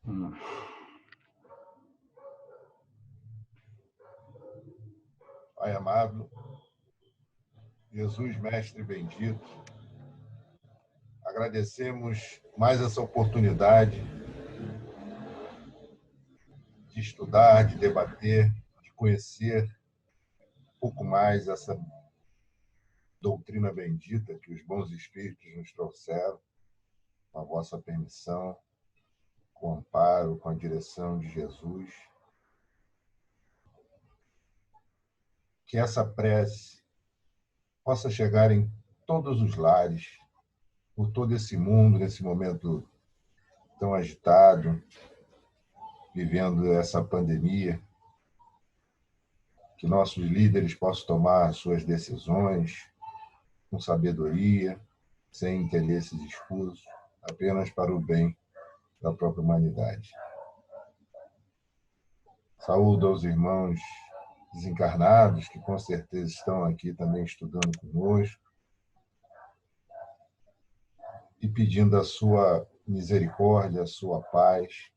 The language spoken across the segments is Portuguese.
Vamos lá. Pai amado, Jesus, Mestre bendito, agradecemos mais essa oportunidade de estudar, de debater, de conhecer um pouco mais essa doutrina bendita que os bons espíritos nos trouxeram, com a vossa permissão, com o amparo, com a direção de Jesus. Que essa prece possa chegar em todos os lares, por todo esse mundo, nesse momento tão agitado, vivendo essa pandemia, que nossos líderes possam tomar suas decisões com sabedoria, sem interesses escusos, apenas para o bem da própria humanidade. Saúdo aos irmãos desencarnados, que com certeza estão aqui também estudando conosco, e pedindo a sua misericórdia, a sua paz,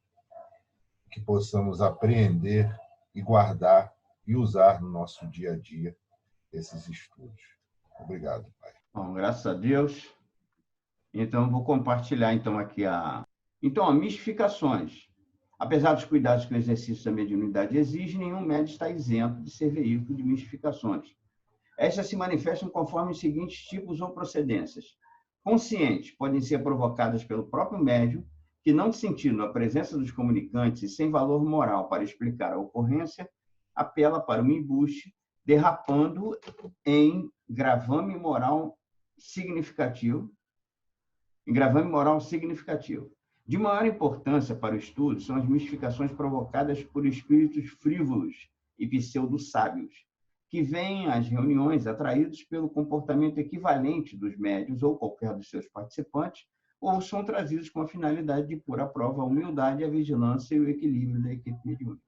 que possamos apreender e guardar e usar no nosso dia a dia esses estudos. Obrigado, Pai. Bom, graças a Deus. Então, vou compartilhar então aqui mistificações. Apesar dos cuidados que o exercício da mediunidade exige, nenhum médium está isento de ser veículo de mistificações. Estas se manifestam conforme os seguintes tipos ou procedências. Conscientes, podem ser provocadas pelo próprio médium, que, não sentindo a presença dos comunicantes e sem valor moral para explicar a ocorrência, apela para o embuste, derrapando em gravame moral significativo. De maior importância para o estudo são as mistificações provocadas por espíritos frívolos e pseudo-sábios, que vêm às reuniões atraídos pelo comportamento equivalente dos médiuns ou qualquer dos seus participantes, ou são trazidos com a finalidade de pôr à prova a humildade, a vigilância e o equilíbrio da equipe mediúnica.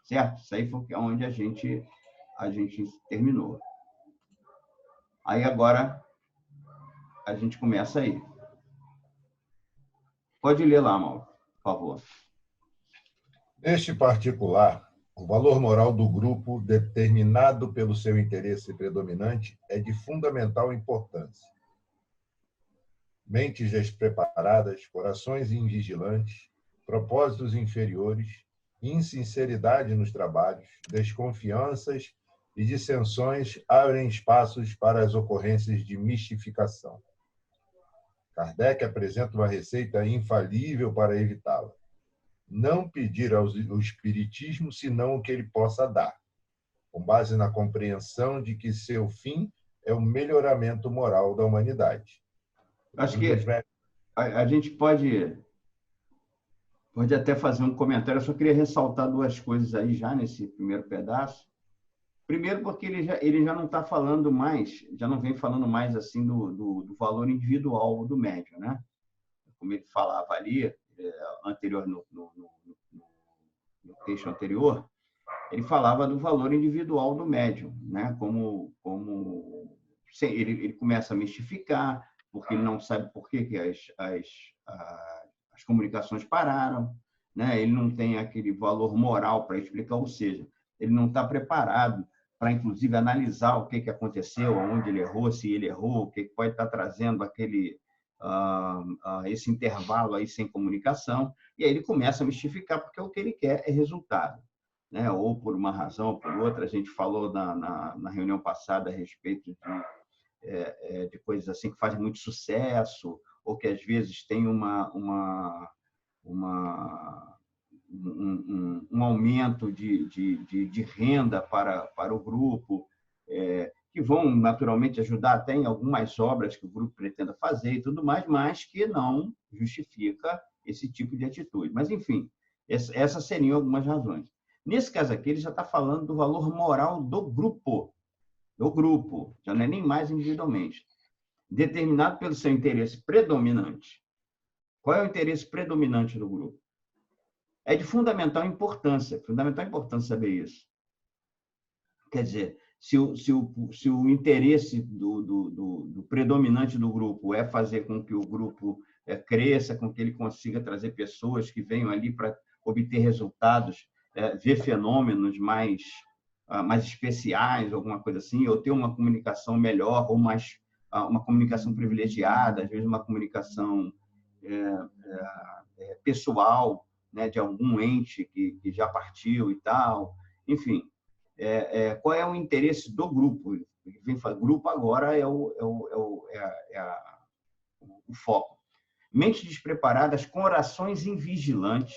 Certo? Isso aí foi onde a gente terminou. Aí agora a gente começa aí. Pode ler lá, Mauro, por favor. Neste particular, o valor moral do grupo, determinado pelo seu interesse predominante, é de fundamental importância. Mentes despreparadas, corações invigilantes, propósitos inferiores, insinceridade nos trabalhos, desconfianças e dissensões abrem espaços para as ocorrências de mistificação. Kardec apresenta uma receita infalível para evitá-la. Não pedir ao Espiritismo senão o que ele possa dar, com base na compreensão de que seu fim é o melhoramento moral da humanidade. Acho que a gente pode até fazer um comentário. Eu só queria ressaltar duas coisas aí já nesse primeiro pedaço. Primeiro, porque ele já não está falando mais, já não vem falando mais assim do valor individual do médium, né? Como ele falava ali, anterior no texto anterior, ele falava do valor individual do médium, né? Ele começa a mistificar, porque ele não sabe por que as comunicações pararam, né? Ele não tem aquele valor moral para explicar, ou seja, ele não está preparado para, inclusive, analisar o que aconteceu, onde ele errou, se ele errou, o que pode estar trazendo esse intervalo aí sem comunicação, e aí ele começa a mistificar, porque o que ele quer é resultado, né? Ou por uma razão ou por outra. A gente falou na reunião passada a respeito de coisas assim que fazem muito sucesso, ou que às vezes tem um aumento de renda para o grupo, que vão naturalmente ajudar até em algumas obras que o grupo pretenda fazer e tudo mais, mas que não justifica esse tipo de atitude. Mas, enfim, essas seriam algumas razões. Nesse caso aqui, ele já está falando do valor moral do grupo, já não é nem mais individualmente, determinado pelo seu interesse predominante. Qual é o interesse predominante do grupo? É de fundamental importância saber isso. Quer dizer, se o interesse do predominante do grupo é fazer com que o grupo cresça, com que ele consiga trazer pessoas que venham ali para obter resultados, ver fenômenos mais especiais, alguma coisa assim, ou ter uma comunicação melhor, ou uma comunicação privilegiada, às vezes uma comunicação pessoal, né, de algum ente que já partiu e tal. Enfim, qual é o interesse do grupo? Grupo agora é o foco. Mentes despreparadas, com orações invigilantes,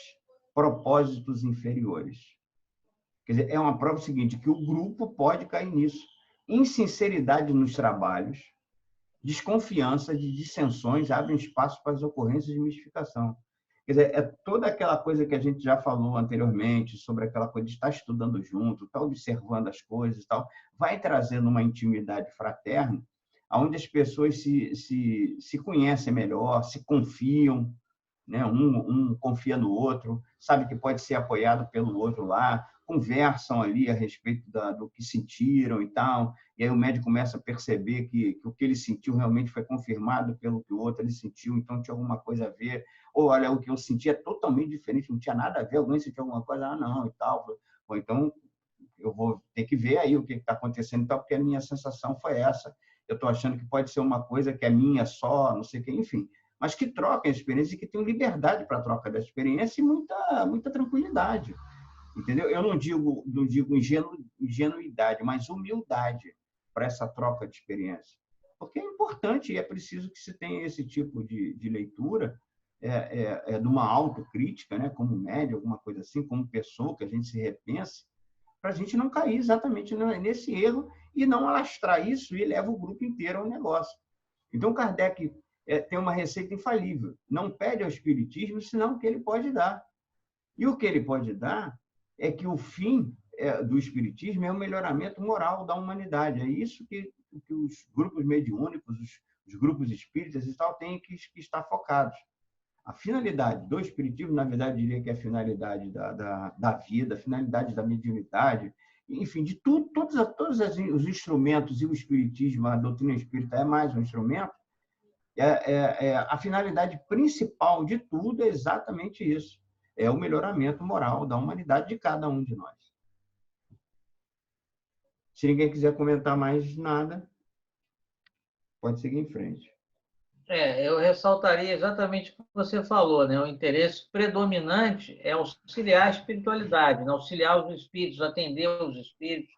propósitos inferiores. Quer dizer, é uma prova seguinte, que o grupo pode cair nisso. Insinceridade nos trabalhos, desconfiança de dissensões abrem espaço para as ocorrências de mistificação. Quer dizer, é toda aquela coisa que a gente já falou anteriormente, sobre aquela coisa de estar estudando junto, estar observando as coisas e tal, vai trazendo uma intimidade fraterna, onde as pessoas se conhecem melhor, se confiam, né? Um confia no outro, sabe que pode ser apoiado pelo outro lá, conversam ali a respeito do que sentiram e tal, e aí o médico começa a perceber que o que ele sentiu realmente foi confirmado pelo que o outro ele sentiu, então tinha alguma coisa a ver, ou olha, o que eu senti é totalmente diferente, não tinha nada a ver, alguém sentiu alguma coisa, não, e tal, ou então eu vou ter que ver aí o que está acontecendo, então, porque a minha sensação foi essa, eu estou achando que pode ser uma coisa que é minha só, não sei o que, enfim, mas que troquem a experiência e que tenham liberdade para a troca da experiência e muita tranquilidade. Entendeu? Eu não digo ingenuidade, mas humildade para essa troca de experiência. Porque é importante e é preciso que se tenha esse tipo de leitura, de uma autocrítica, né, como médio, alguma coisa assim, como pessoa, que a gente se repense, para a gente não cair exatamente nesse erro e não alastrar isso e leva o grupo inteiro ao negócio. Então, Kardec tem uma receita infalível. Não pede ao Espiritismo, senão o que ele pode dar. E o que ele pode dar é que o fim do Espiritismo é o melhoramento moral da humanidade. É isso que os grupos mediúnicos, os grupos espíritas e tal, têm que estar focados. A finalidade do Espiritismo, na verdade, eu diria que é a finalidade da vida, a finalidade da mediunidade, enfim, de todos os instrumentos, e o Espiritismo, a doutrina espírita é mais um instrumento, a finalidade principal de tudo é exatamente isso. É o melhoramento moral da humanidade de cada um de nós. Se ninguém quiser comentar mais nada, pode seguir em frente. Eu ressaltaria exatamente o que você falou, né? O interesse predominante é auxiliar a espiritualidade, né? Auxiliar os espíritos, atender os espíritos.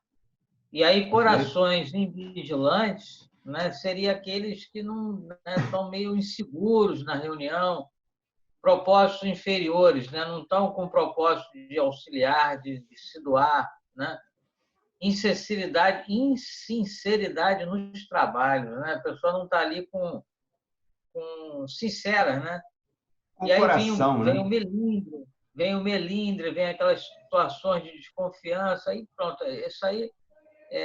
E aí, corações invigilantes, né? Seria aqueles que não, né, estão meio inseguros na reunião, propósitos inferiores, né? Não estão com propósito de auxiliar, de se doar, né? Insinceridade nos trabalhos, né? A pessoa não está ali com sincera, né? Com e aí coração, vem o melindre, vem aquelas situações de desconfiança, aí pronto, isso aí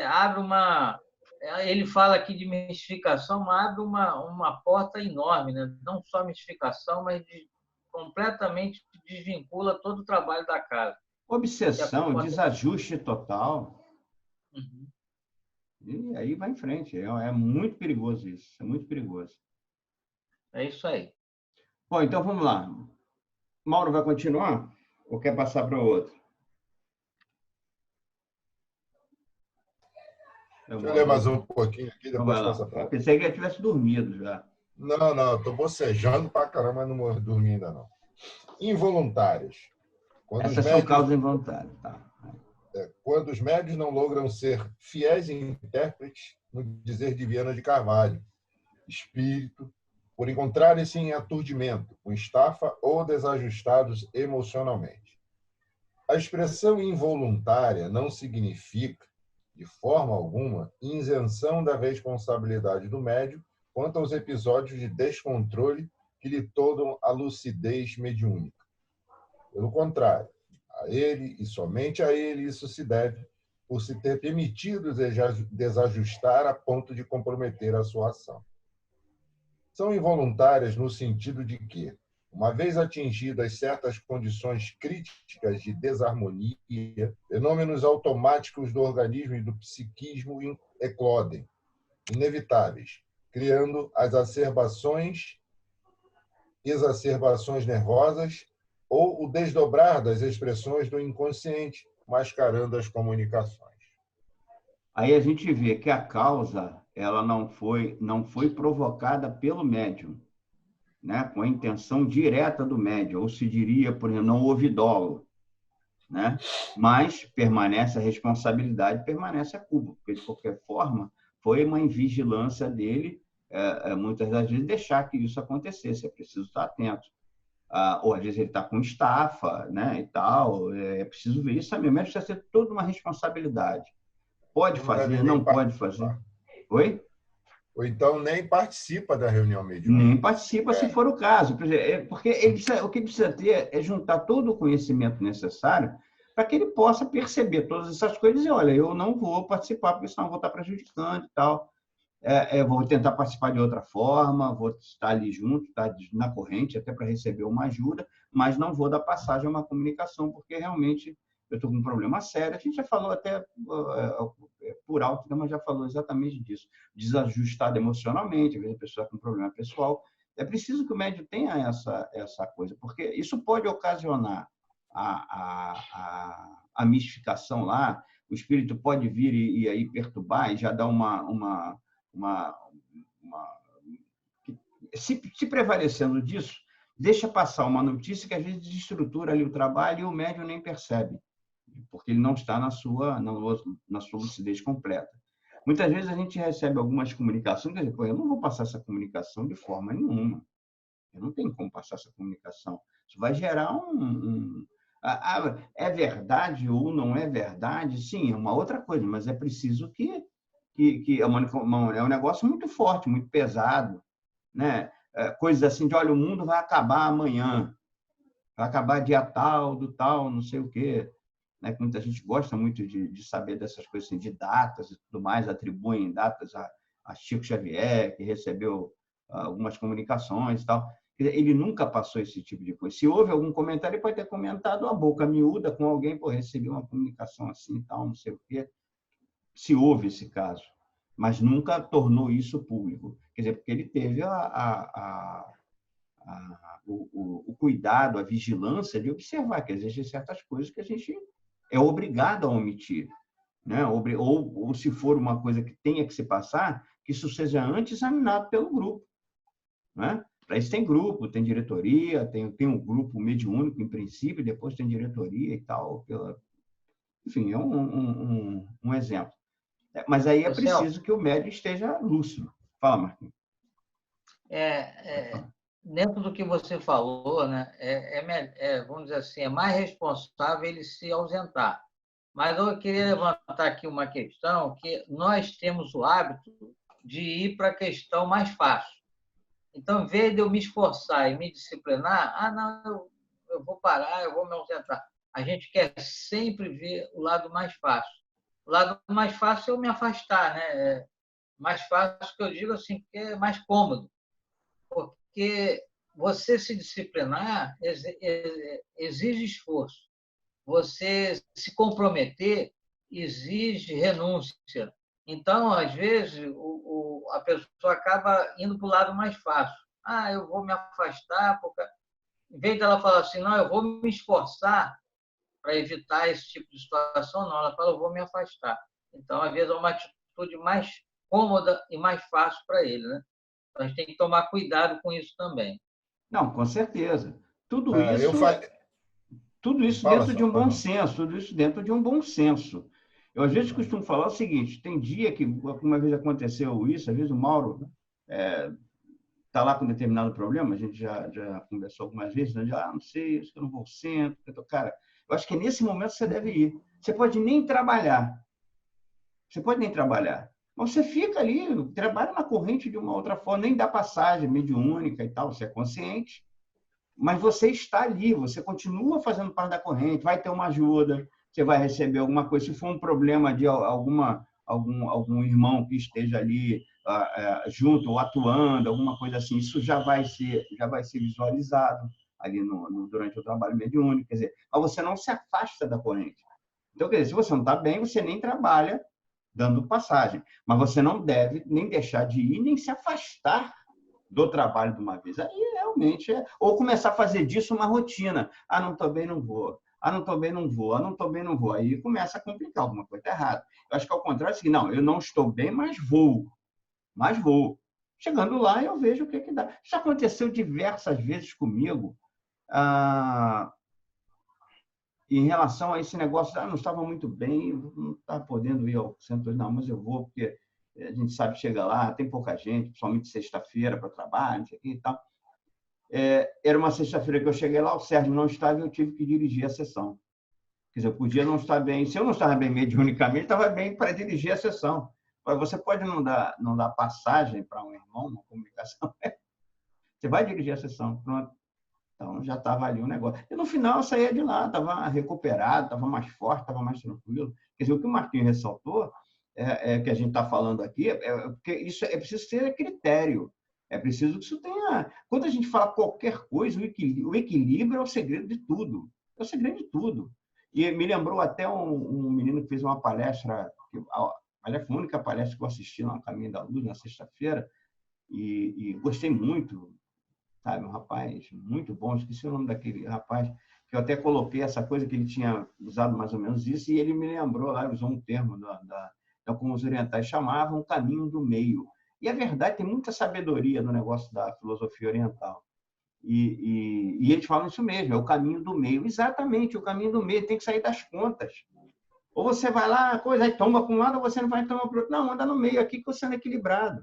abre uma... Ele fala aqui de mistificação, mas abre uma porta enorme, né? Não só mistificação, mas completamente desvincula todo o trabalho da casa. Obsessão, desajuste total. Uhum. E aí vai em frente. É muito perigoso isso. É muito perigoso. É isso aí. Bom, então vamos lá. Mauro vai continuar? Ou quer passar para o outro? Deixa eu ler mais um pouquinho aqui, depois passa para... Pensei que ele tivesse dormido já. Não, estou bocejando para caramba, mas não dormi ainda não. Involuntários. Essas são causas involuntárias. Tá. Quando os médios não logram ser fiéis intérpretes, no dizer de Viana de Carvalho, espírito, por encontrarem-se em aturdimento, com estafa ou desajustados emocionalmente. A expressão involuntária não significa, de forma alguma, isenção da responsabilidade do médium quanto aos episódios de descontrole que lhe tornam a lucidez mediúnica. Pelo contrário, a ele e somente a ele isso se deve por se ter permitido desajustar a ponto de comprometer a sua ação. São involuntárias no sentido de que, uma vez atingidas certas condições críticas de desarmonia, fenômenos automáticos do organismo e do psiquismo eclodem, inevitáveis, criando as acerbações exacerbações nervosas ou o desdobrar das expressões do inconsciente, mascarando as comunicações. Aí a gente vê que a causa ela não foi provocada pelo médium, né? Com a intenção direta do médium, ou se diria, por exemplo, não houve dolo, né? Mas permanece a responsabilidade, permanece a culpa, porque de qualquer forma foi uma invigilância dele, muitas das vezes deixar que isso acontecesse, é preciso estar atento. Ou às vezes ele está com estafa, né, e tal, é preciso ver isso também, o médico precisa ter toda uma responsabilidade. Pode Ou não deve fazer, nem não pode fazer. participar. Oi? Ou então nem participa da reunião mediúnica. Nem participa, se for o caso. Porque o que ele precisa ter é juntar todo o conhecimento necessário para que ele possa perceber todas essas coisas e, olha, eu não vou participar, porque senão eu vou estar prejudicando e tal. Vou tentar participar de outra forma, vou estar ali junto, estar na corrente, até para receber uma ajuda, mas não vou dar passagem a uma comunicação, porque realmente eu estou com um problema sério. A gente já falou até por alto, mas já falou exatamente disso. Desajustado emocionalmente, às vezes a pessoa com problema pessoal. É preciso que o médium tenha essa coisa, porque isso pode ocasionar a mistificação lá, o espírito pode vir e aí perturbar e já dar se prevalecendo disso, deixa passar uma notícia que às vezes desestrutura ali o trabalho e o médium nem percebe, porque ele não está na sua lucidez completa. Muitas vezes a gente recebe algumas comunicações, quer dizer, pô, eu não vou passar essa comunicação de forma nenhuma. Eu não tenho como passar essa comunicação. Isso vai gerar é verdade ou não é verdade? Sim, é uma outra coisa, mas é preciso que é um negócio muito forte, muito pesado, né? Coisas assim de, olha, o mundo vai acabar amanhã, vai acabar dia tal, do tal, não sei o quê. Né? Muita gente gosta muito de saber dessas coisas, assim, de datas e tudo mais, atribuem datas a Chico Xavier, que recebeu algumas comunicações e tal. Ele nunca passou esse tipo de coisa. Se houve algum comentário, ele pode ter comentado a boca miúda com alguém, por receber uma comunicação assim e tal, não sei o quê. Se houve esse caso, mas nunca tornou isso público. Quer dizer, porque ele teve o cuidado, a vigilância de observar que existem certas coisas que a gente é obrigado a omitir. Né? Ou se for uma coisa que tenha que se passar, que isso seja antes examinado pelo grupo. Né? Para isso tem grupo, tem diretoria, tem um grupo mediúnico, em princípio, depois tem diretoria e tal. Enfim, é um exemplo. Mas aí é preciso que o médium esteja lúcido. Fala, Marquinhos. Dentro do que você falou, né, vamos dizer assim, é mais responsável ele se ausentar. Mas eu queria levantar aqui uma questão que nós temos o hábito de ir para a questão mais fácil. Então, em vez de eu me esforçar e me disciplinar, não, eu vou parar, eu vou me ausentar. A gente quer sempre ver o lado mais fácil. O lado mais fácil é eu me afastar, né? Mais fácil que eu digo assim, porque é mais cômodo. Porque você se disciplinar exige esforço. Você se comprometer exige renúncia. Então, às vezes, a pessoa acaba indo para o lado mais fácil. Eu vou me afastar, porque em vez dela falar assim, não, eu vou me esforçar para evitar esse tipo de situação, não, ela fala, eu vou me afastar. Então, às vezes, é uma atitude mais cômoda e mais fácil para ele, né? Então, a gente tem que tomar cuidado com isso também. Não, com certeza. Tudo isso dentro de um bom senso, tudo isso dentro de um bom senso. Eu, às vezes, costumo falar o seguinte, tem dia que, uma vez aconteceu isso, às vezes o Mauro está lá com determinado problema, a gente já conversou algumas vezes, né? Não sei, acho que eu não vou ao centro. Cara, eu acho que nesse momento você deve ir. Você pode nem trabalhar. Mas você fica ali, trabalha na corrente de uma outra forma, nem dá passagem mediúnica e tal, você é consciente, mas você está ali, você continua fazendo parte da corrente, vai ter uma ajuda, você vai receber alguma coisa. Se for um problema de algum irmão que esteja ali junto ou atuando, alguma coisa assim, isso já vai ser visualizado ali durante o trabalho mediúnico. Quer dizer, mas você não se afasta da corrente. Então, quer dizer, se você não está bem, você nem trabalha dando passagem, mas você não deve nem deixar de ir, nem se afastar do trabalho de uma vez. Aí realmente é. Ou começar a fazer disso uma rotina. Ah, não estou bem, não vou. Ah, não estou bem, não vou. Ah, não estou bem, não vou. Aí começa a complicar, alguma coisa errada. Eu acho que ao contrário é assim, não, eu não estou bem, mas vou. Mas vou. Chegando lá, eu vejo o que que dá. Isso aconteceu diversas vezes comigo. Em relação a esse negócio, não estava muito bem, não estava podendo ir ao centro, não, mas eu vou, porque a gente sabe que chega lá, tem pouca gente, principalmente sexta-feira para trabalho, não sei o que e tal. Era uma sexta-feira que eu cheguei lá, o Sérgio não estava e eu tive que dirigir a sessão. Quer dizer, eu podia não estar bem. Se eu não estava bem mediunicamente, estava bem para dirigir a sessão. Você pode não dar passagem para um irmão, uma comunicação. Você vai dirigir a sessão, pronto. Então, já estava ali um negócio. E, no final, eu saía de lá, estava recuperado, estava mais forte, estava mais tranquilo. Quer dizer, o que o Marquinhos ressaltou, que a gente está falando aqui, porque isso é preciso ter critério. É preciso que isso tenha... Quando a gente fala qualquer coisa, o equilíbrio é o segredo de tudo. É o segredo de tudo. E me lembrou até um menino que fez uma palestra, aliás, foi a única palestra que eu assisti no Caminho da Luz, na sexta-feira, e gostei muito. Sabe, um rapaz muito bom, esqueci o nome daquele rapaz, que eu até coloquei essa coisa que ele tinha usado mais ou menos isso, e ele me lembrou, lá, usou um termo como os orientais chamavam, caminho do meio. E é verdade, tem muita sabedoria no negócio da filosofia oriental. E eles falam isso mesmo, é o caminho do meio. Exatamente, o caminho do meio tem que sair das contas. Ou você vai lá, coisa, aí toma para um lado, ou você não vai tomar para o outro. Não, anda no meio aqui que você é equilibrado.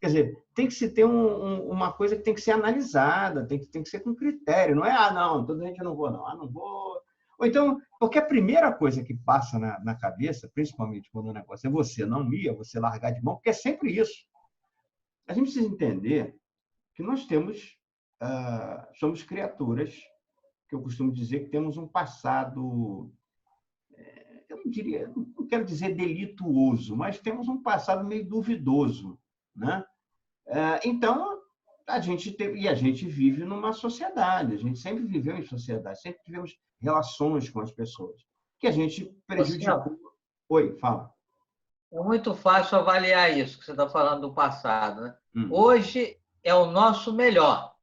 Quer dizer, tem que se ter uma coisa que tem que ser analisada, tem que ser com critério. Não é, não, toda gente eu não vou, não. Ah, não vou. Ou então, porque a primeira coisa que passa na cabeça, principalmente quando o negócio é você não ir, você largar de mão, porque é sempre isso. A gente precisa entender que nós somos criaturas, que eu costumo dizer que temos um passado, eu não quero dizer delituoso, mas temos um passado meio duvidoso, né? Então, a gente vive numa sociedade, a gente sempre viveu em sociedade, sempre tivemos relações com as pessoas, que a gente prejudicou. Oi, fala. É muito fácil avaliar isso que você está falando do passado, né? Hoje é o nosso melhor.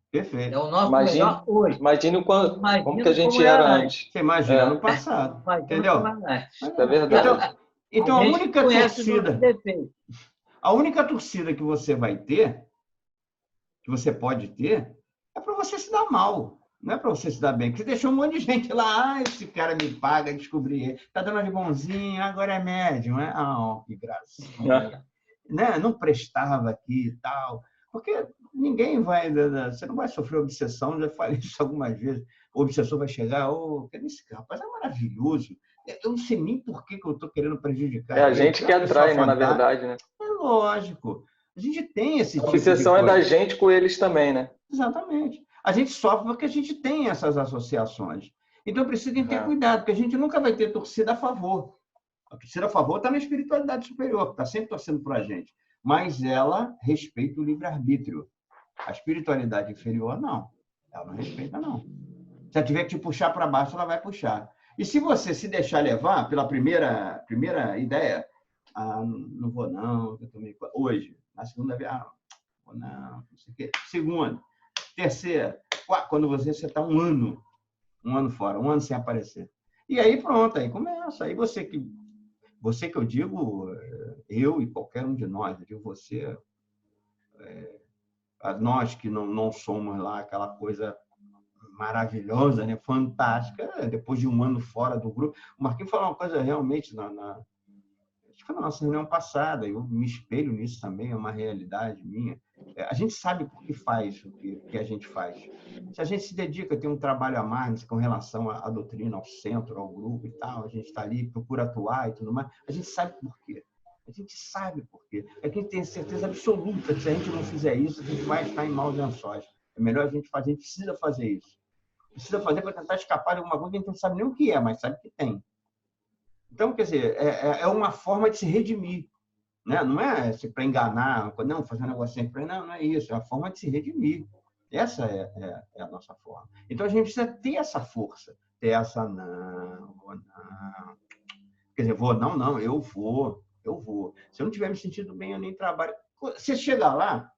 Perfeito. É o nosso melhor hoje. Imagine como que a gente era antes. Você imagina no passado. Entendeu? É verdade. Então, a única torcida que você vai ter, que você pode ter, é para você se dar mal. Não é para você se dar bem. Porque você deixou um monte de gente lá, esse cara me paga, descobri ele. Está dando de bonzinho, agora é médium. Né? Que gracinha. Né? Não prestava aqui e tal. Porque ninguém vai... Você não vai sofrer obsessão, já falei isso algumas vezes. O obsessor vai chegar, esse rapaz é maravilhoso. Eu não sei nem por que eu estou querendo prejudicar. É a gente que atrai, né, na verdade, né? É lógico. A gente tem esse tipo de coisa. A obsessão é da gente com eles também, né? Exatamente. A gente sofre porque a gente tem essas associações. Então, precisa ter cuidado, porque a gente nunca vai ter torcida a favor. A torcida a favor está na espiritualidade superior, que está sempre torcendo por a gente. Mas ela respeita o livre-arbítrio. A espiritualidade inferior, não. Ela não respeita, não. Se ela tiver que te puxar para baixo, ela vai puxar. E se você se deixar levar pela primeira ideia, não vou não, eu tomei hoje, na segunda vez, vou não sei o quê. Segunda, terceira, quarta, quando você está um ano fora, um ano sem aparecer. E aí pronto, aí começa. Aí você que eu digo, eu e qualquer um de nós, eu digo você, nós que não somos lá aquela coisa maravilhosa, né? Fantástica, depois de um ano fora do grupo. O Marquinhos falou uma coisa realmente, acho que foi na nossa reunião passada, eu me espelho nisso também, é uma realidade minha. A gente sabe por que faz o que a gente faz. Se a gente se dedica, tem um trabalho a mais com relação à doutrina, ao centro, ao grupo e tal, a gente está ali, procura atuar e tudo mais, a gente sabe por quê. A gente sabe por quê. É que a gente tem certeza absoluta que se a gente não fizer isso, a gente vai estar em maus lençóis. É melhor a gente fazer, a gente precisa fazer isso. Precisa fazer para tentar escapar de alguma coisa que a gente não sabe nem o que é, mas sabe que tem. Então, quer dizer, é uma forma de se redimir. Né? Não é para enganar, não, fazer um negocinho. Não é isso. É a forma de se redimir. Essa é a nossa forma. Então, a gente precisa ter essa força. Ter essa, não. Quer dizer, eu vou. Se eu não tiver me sentindo bem, eu nem trabalho. Você chega lá,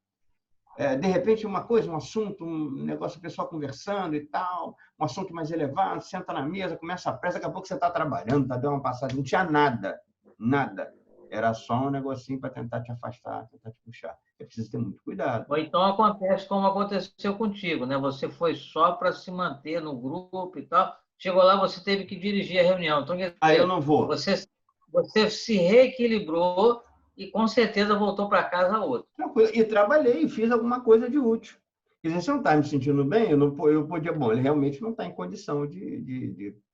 de repente, uma coisa, um assunto, um negócio, o pessoal conversando e tal, um assunto mais elevado, senta na mesa, começa a pressa, daqui a pouco você está trabalhando, está dando uma passagem, não tinha nada, nada. Era só um negocinho para tentar te afastar, tentar te puxar. É preciso ter muito cuidado. Ou então acontece como aconteceu contigo, né? Você foi só para se manter no grupo e tal. Chegou lá, você teve que dirigir a reunião. Então, quer dizer, eu não vou. Você se reequilibrou e com certeza voltou para casa outro. E trabalhei, fiz alguma coisa de útil. Quer dizer, se eu não está me sentindo bem, eu podia... Bom, ele realmente não está em condição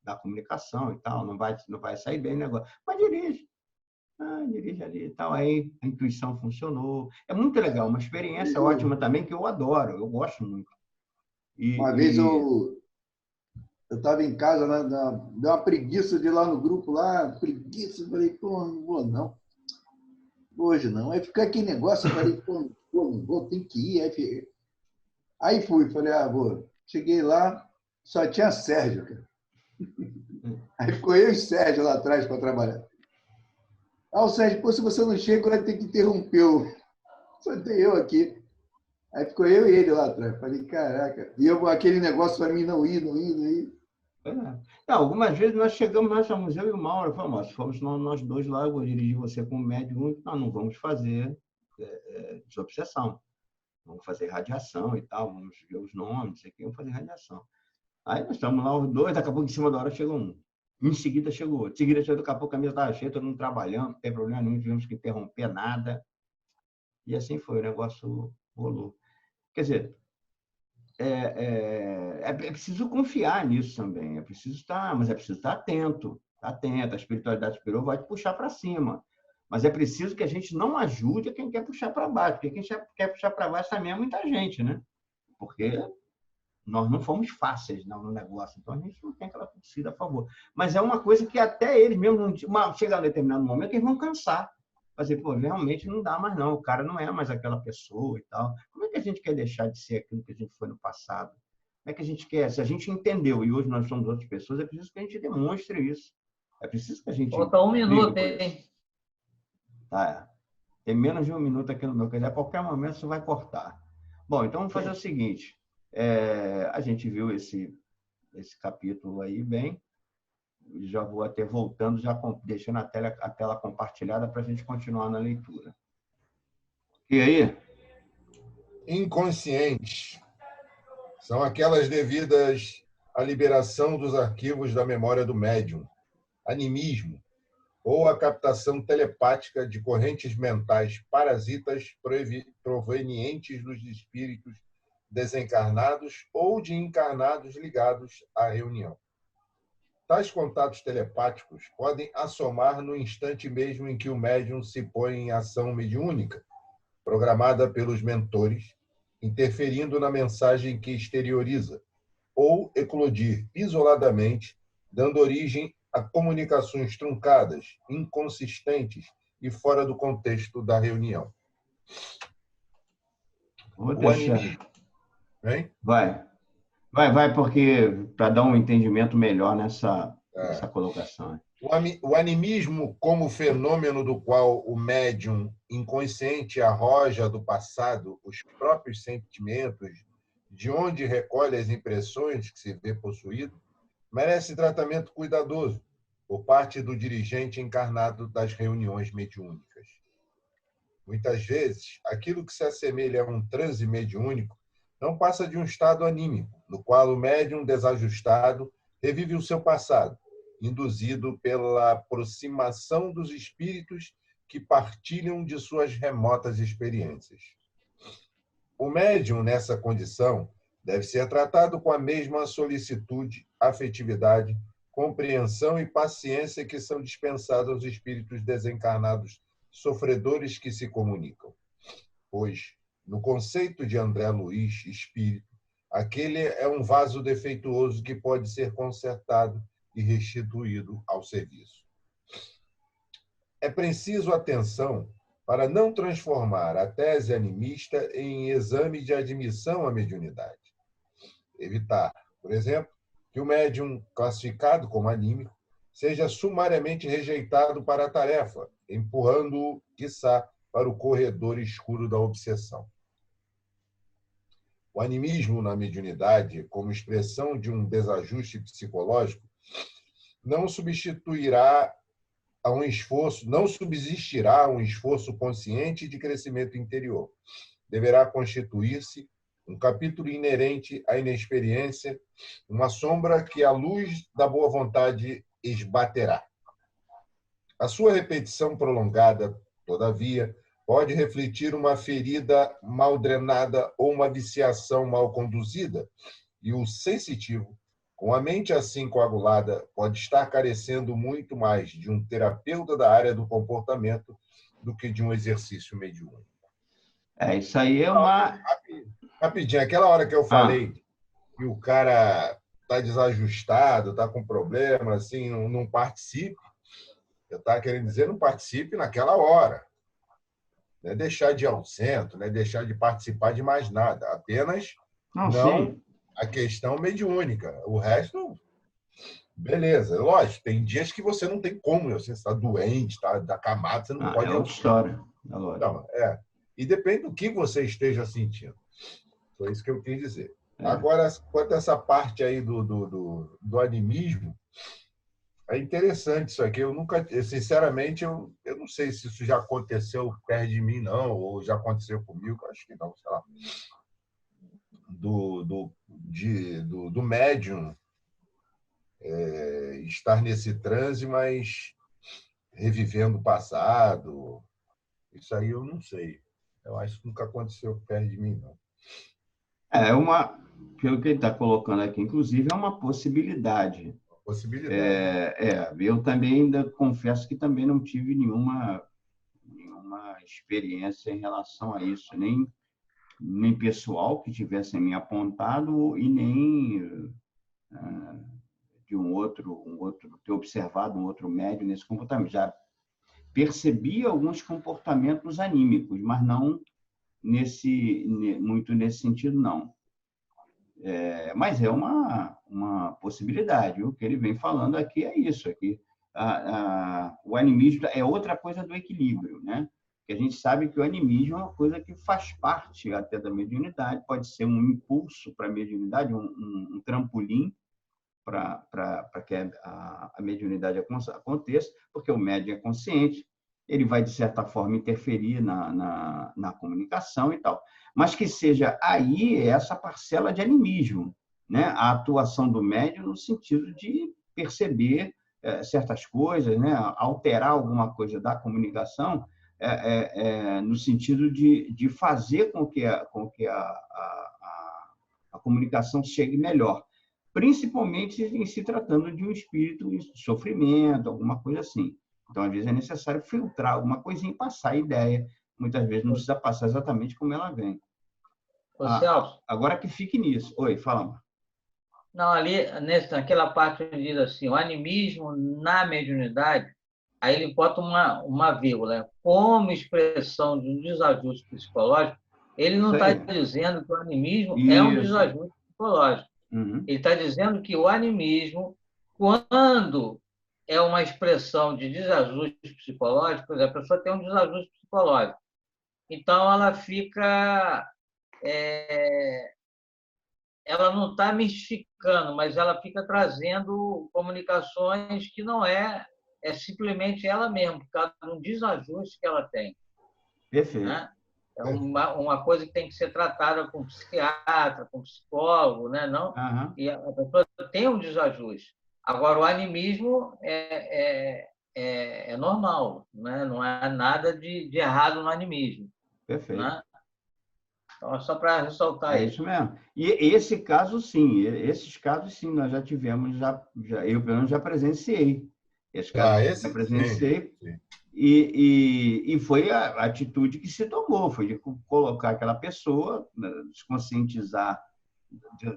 da comunicação e tal, não vai sair bem o negócio. Mas dirige. Dirige ali e tal. Aí a intuição funcionou. É muito legal, uma experiência ótima também, que eu adoro, eu gosto muito. Uma vez eu estava em casa, né, deu uma preguiça de ir lá no grupo, preguiça, falei, pô, não vou não. Hoje não. Aí fica aquele negócio, eu falei, pô, não vou, tem que ir. Aí fui, falei, vou. Cheguei lá, só tinha Sérgio, cara. Aí ficou eu e Sérgio lá atrás para trabalhar. O Sérgio, pô, se você não chega, vai ter que interromper. Só tem eu aqui. Aí ficou eu e ele lá atrás. Falei, caraca. E aquele negócio para mim não ir. Algumas vezes nós chamamos eu e o Mauro, falamos, se formos nós dois lá, eu vou dirigir você com o médium, nós não vamos fazer desobsessão. Vamos fazer radiação e tal, vamos ver os nomes, não sei o que, vamos fazer radiação. Aí nós estamos lá os dois, daqui a pouco em cima da hora chegou um. Em seguida chegou outro. Em seguida chegou, daqui a pouco a mesa estava cheia, todo mundo trabalhando, não tem problema nenhum, tivemos que interromper nada. E assim foi, o negócio rolou. Quer dizer, é preciso confiar nisso também, mas é preciso estar atento, a espiritualidade superior vai te puxar para cima. Mas é preciso que a gente não ajude quem quer puxar para baixo, porque quem quer puxar para baixo também é muita gente, né? Porque nós não fomos fáceis no negócio, então a gente não tem aquela torcida a favor. Mas é uma coisa que até eles mesmos, chegar a um determinado momento, eles vão cansar. Fazer, pô, realmente não dá mais não, o cara não é mais aquela pessoa e tal. Como é que a gente quer deixar de ser aquilo que a gente foi no passado? Como é que a gente quer? Se a gente entendeu e hoje nós somos outras pessoas, é preciso que a gente demonstre isso. É preciso que a gente... Falta 1 minuto, hein? Tem menos de 1 minuto aqui no meu, quer dizer, a qualquer momento você vai cortar. Bom, então vamos fazer o seguinte. A gente viu esse capítulo aí bem. Já vou até voltando, já deixando a tela compartilhada para a gente continuar na leitura. E aí? Inconscientes são aquelas devidas à liberação dos arquivos da memória do médium, animismo, ou a captação telepática de correntes mentais parasitas provenientes dos espíritos desencarnados ou de encarnados ligados à reunião. Tais contatos telepáticos podem assomar no instante mesmo em que o médium se põe em ação mediúnica, programada pelos mentores, interferindo na mensagem que exterioriza, ou eclodir isoladamente, dando origem a comunicações truncadas, inconsistentes e fora do contexto da reunião. O animismo... Hein? Vai, porque para dar um entendimento melhor nessa colocação. O animismo, como fenômeno do qual o médium inconsciente arroja do passado os próprios sentimentos, de onde recolhe as impressões que se vê possuído, merece tratamento cuidadoso por parte do dirigente encarnado das reuniões mediúnicas. Muitas vezes, aquilo que se assemelha a um transe mediúnico não passa de um estado anímico, no qual o médium desajustado revive o seu passado, induzido pela aproximação dos espíritos que partilham de suas remotas experiências. O médium, nessa condição, deve ser tratado com a mesma solicitude, afetividade, compreensão e paciência que são dispensadas aos espíritos desencarnados sofredores que se comunicam. Pois, no conceito de André Luiz, espírito, aquele é um vaso defeituoso que pode ser consertado e restituído ao serviço. É preciso atenção para não transformar a tese animista em exame de admissão à mediunidade. Evitar, por exemplo, que o médium classificado como anímico seja sumariamente rejeitado para a tarefa, empurrando-o, quiçá, para o corredor escuro da obsessão. O animismo na mediunidade, como expressão de um desajuste psicológico, não substituirá a um esforço, não subsistirá um esforço consciente de crescimento interior. Deverá constituir-se um capítulo inerente à inexperiência, uma sombra que a luz da boa vontade esbaterá. A sua repetição prolongada, todavia, pode refletir uma ferida mal drenada ou uma viciação mal conduzida, e o sensitivo, com a mente assim coagulada, pode estar carecendo muito mais de um terapeuta da área do comportamento do que de um exercício mediúnico. Isso aí é uma... Rapidinho, aquela hora que eu falei que o cara está desajustado, está com problema, assim, não participe, eu estava querendo dizer, não participe naquela hora. Não é deixar de ir ao centro, não é deixar de participar de mais nada, apenas não a questão mediúnica. O resto, beleza. Lógico, tem dias que você não tem como, você está doente, está acamado, você não pode... É outra história. Não, e depende do que você esteja sentindo. Foi isso que eu quis dizer. Agora, quanto a essa parte aí do animismo, é interessante isso aqui. Eu nunca, sinceramente, eu não sei se isso já aconteceu perto de mim, não, ou já aconteceu comigo, acho que não, sei lá. Do médium estar nesse transe, mas revivendo o passado. Isso aí eu não sei. Eu acho que nunca aconteceu perto de mim, não. Pelo que ele está colocando aqui, inclusive, é uma possibilidade. Eu também ainda confesso que também não tive nenhuma experiência em relação a isso, nem pessoal que tivesse me apontado e nem de um outro ter observado um outro médium nesse comportamento. Já percebi alguns comportamentos anímicos, mas não muito nesse sentido, não. Mas é uma possibilidade. O que ele vem falando aqui é isso, aqui. O animismo é outra coisa do equilíbrio, né? Que a gente sabe que o animismo é uma coisa que faz parte até da mediunidade, pode ser um impulso para a mediunidade, um trampolim para que a mediunidade aconteça, porque o médium é consciente, ele vai, de certa forma, interferir na comunicação e tal. Mas que seja aí essa parcela de animismo, né? A atuação do médium no sentido de perceber certas coisas, né? Alterar alguma coisa da comunicação, no sentido de fazer com que a comunicação chegue melhor, principalmente em se tratando de um espírito em sofrimento, alguma coisa assim. Então, às vezes, é necessário filtrar alguma coisinha e passar a ideia. Muitas vezes não precisa passar exatamente como ela vem. Celso, agora que fique nisso. Oi, fala. Não, ali, naquela parte onde diz assim, o animismo na mediunidade, aí ele bota uma vírgula. Como expressão de um desajuste psicológico, ele não está dizendo que o animismo é um desajuste psicológico. Uhum. Ele está dizendo que o animismo, quando é uma expressão de desajuste psicológico, por exemplo, a pessoa tem um desajuste psicológico. Então, ela fica... ela não está mistificando, mas ela fica trazendo comunicações que não é simplesmente ela mesma, por causa de um desajuste que ela tem. Perfeito. Né? É uma coisa que tem que ser tratada com psiquiatra, com psicólogo, né? Não? Uhum. E a pessoa tem um desajuste. Agora, o animismo é normal, né? Não há nada de errado no animismo. Perfeito. Né? Então, só para ressaltar isso. É isso mesmo. E esse caso, sim, esses casos, sim, nós já tivemos, eu, pelo menos, já presenciei. Esse caso eu já presenciei. Sim. E foi a atitude que se tomou, foi de colocar aquela pessoa, desconscientizar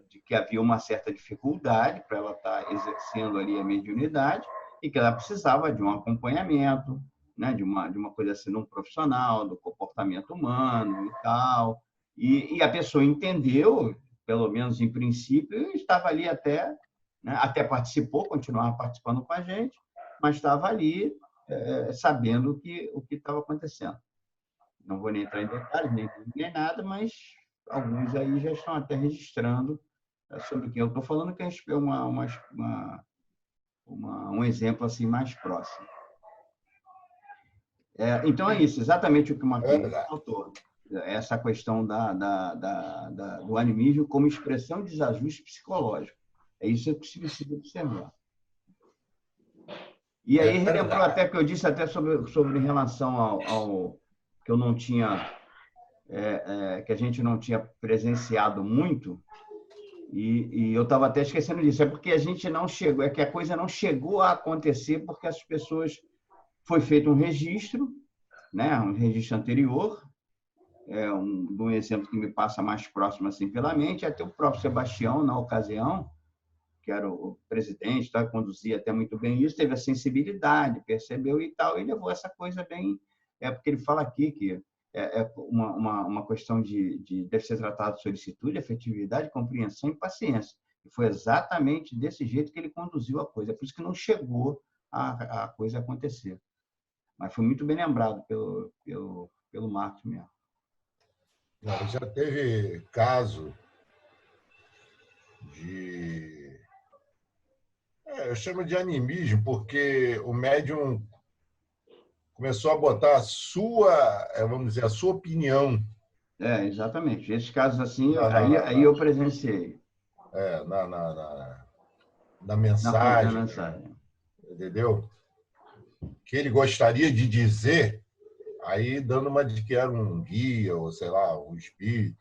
de que havia uma certa dificuldade para ela estar exercendo ali a mediunidade e que ela precisava de um acompanhamento, né, de uma coisa assim, de um profissional, do comportamento humano e tal. E a pessoa entendeu, pelo menos em princípio, e estava ali até participou, continuava participando com a gente, mas estava ali sabendo o que estava acontecendo. Não vou nem entrar em detalhes, nem nada, mas alguns aí já estão até registrando sobre quem eu estou falando, que é um exemplo assim mais próximo. Então, é isso, exatamente o que o Marquinhos faltou. Essa questão do animismo como expressão de desajuste psicológico. É isso que se precisa observar. E aí relembrou até que eu disse até sobre relação ao que eu não tinha, que a gente não tinha presenciado muito, e eu estava até esquecendo disso. É porque a gente não chegou, é que a coisa não chegou a acontecer porque as pessoas foi feito um registro, né, um registro anterior, de um exemplo que me passa mais próximo assim pela mente, até o próprio Sebastião na ocasião, que era o presidente, tá, conduzia até muito bem isso, teve a sensibilidade, percebeu e tal, e levou essa coisa bem... porque ele fala aqui que uma questão deve ser tratado de solicitude, afetividade, compreensão e paciência. E foi exatamente desse jeito que ele conduziu a coisa. É por isso que não chegou a coisa acontecer. Mas foi muito bem lembrado pelo Marcos mesmo. Não, já teve caso de... eu chamo de animismo, porque o médium começou a botar a sua, vamos dizer, a sua opinião. Exatamente. Esses casos assim, aí eu presenciei. Na mensagem. Na mensagem. Entendeu? Que ele gostaria de dizer, aí dando uma de que era um guia, ou sei lá, um espírito,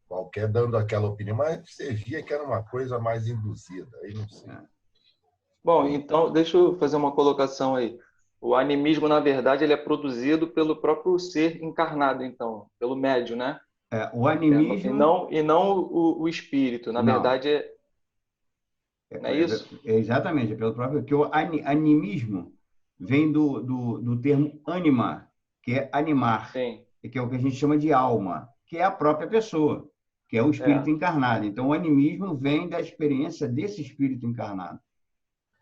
qualquer, dando aquela opinião, mas você via que era uma coisa mais induzida, aí não sei. Bom, então, deixa eu fazer uma colocação aí. O animismo, na verdade, ele é produzido pelo próprio ser encarnado, então, pelo médium, né? O animismo... E não o espírito. Na verdade, não é isso? Exatamente, é pelo próprio... Porque o animismo vem do termo anima, que é animar, Sim. que é o que a gente chama de alma, que é a própria pessoa, que é o espírito encarnado. Então, o animismo vem da experiência desse espírito encarnado.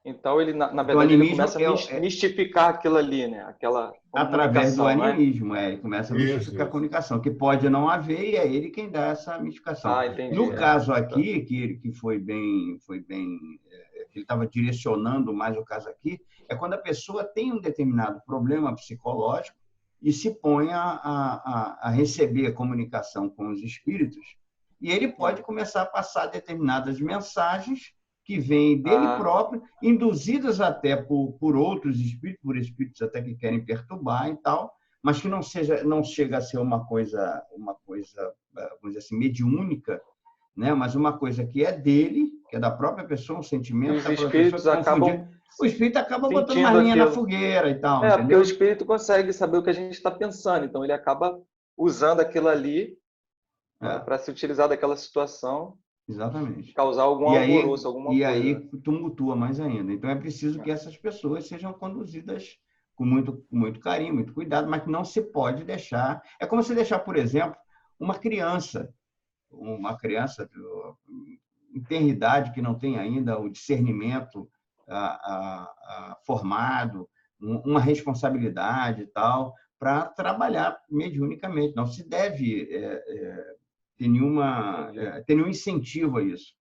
Então, ele, na verdade, ele começa a mistificar aquilo ali, né? Aquela através do animismo, né? Ele começa a mistificar a comunicação, que pode não haver, e é ele quem dá essa mistificação. Entendi. No caso aqui, que foi bem, ele estava direcionando mais o caso aqui, é quando a pessoa tem um determinado problema psicológico e se põe a receber a comunicação com os espíritos, e ele pode começar a passar determinadas mensagens que vêm dele próprio, induzidas até por outros espíritos, por espíritos até que querem perturbar e tal, mas que não chega a ser uma coisa, vamos dizer assim, mediúnica, né? Mas uma coisa que é dele, que é da própria pessoa, um sentimento da própria pessoa, o espírito acaba botando uma linha na fogueira e tal. Entendeu? Porque o espírito consegue saber o que a gente está pensando, então ele acaba usando aquilo ali para se utilizar daquela situação. Exatamente. Causar algum alvoroço, alguma coisa. E aí tumultua mais ainda. Então, é preciso que essas pessoas sejam conduzidas com muito carinho, muito cuidado, mas que não se pode deixar... É como se deixar, por exemplo, uma criança em tenridade, que não tem ainda o discernimento formado, uma responsabilidade e tal, para trabalhar mediunicamente. Não se deve... ter nenhum incentivo a isso.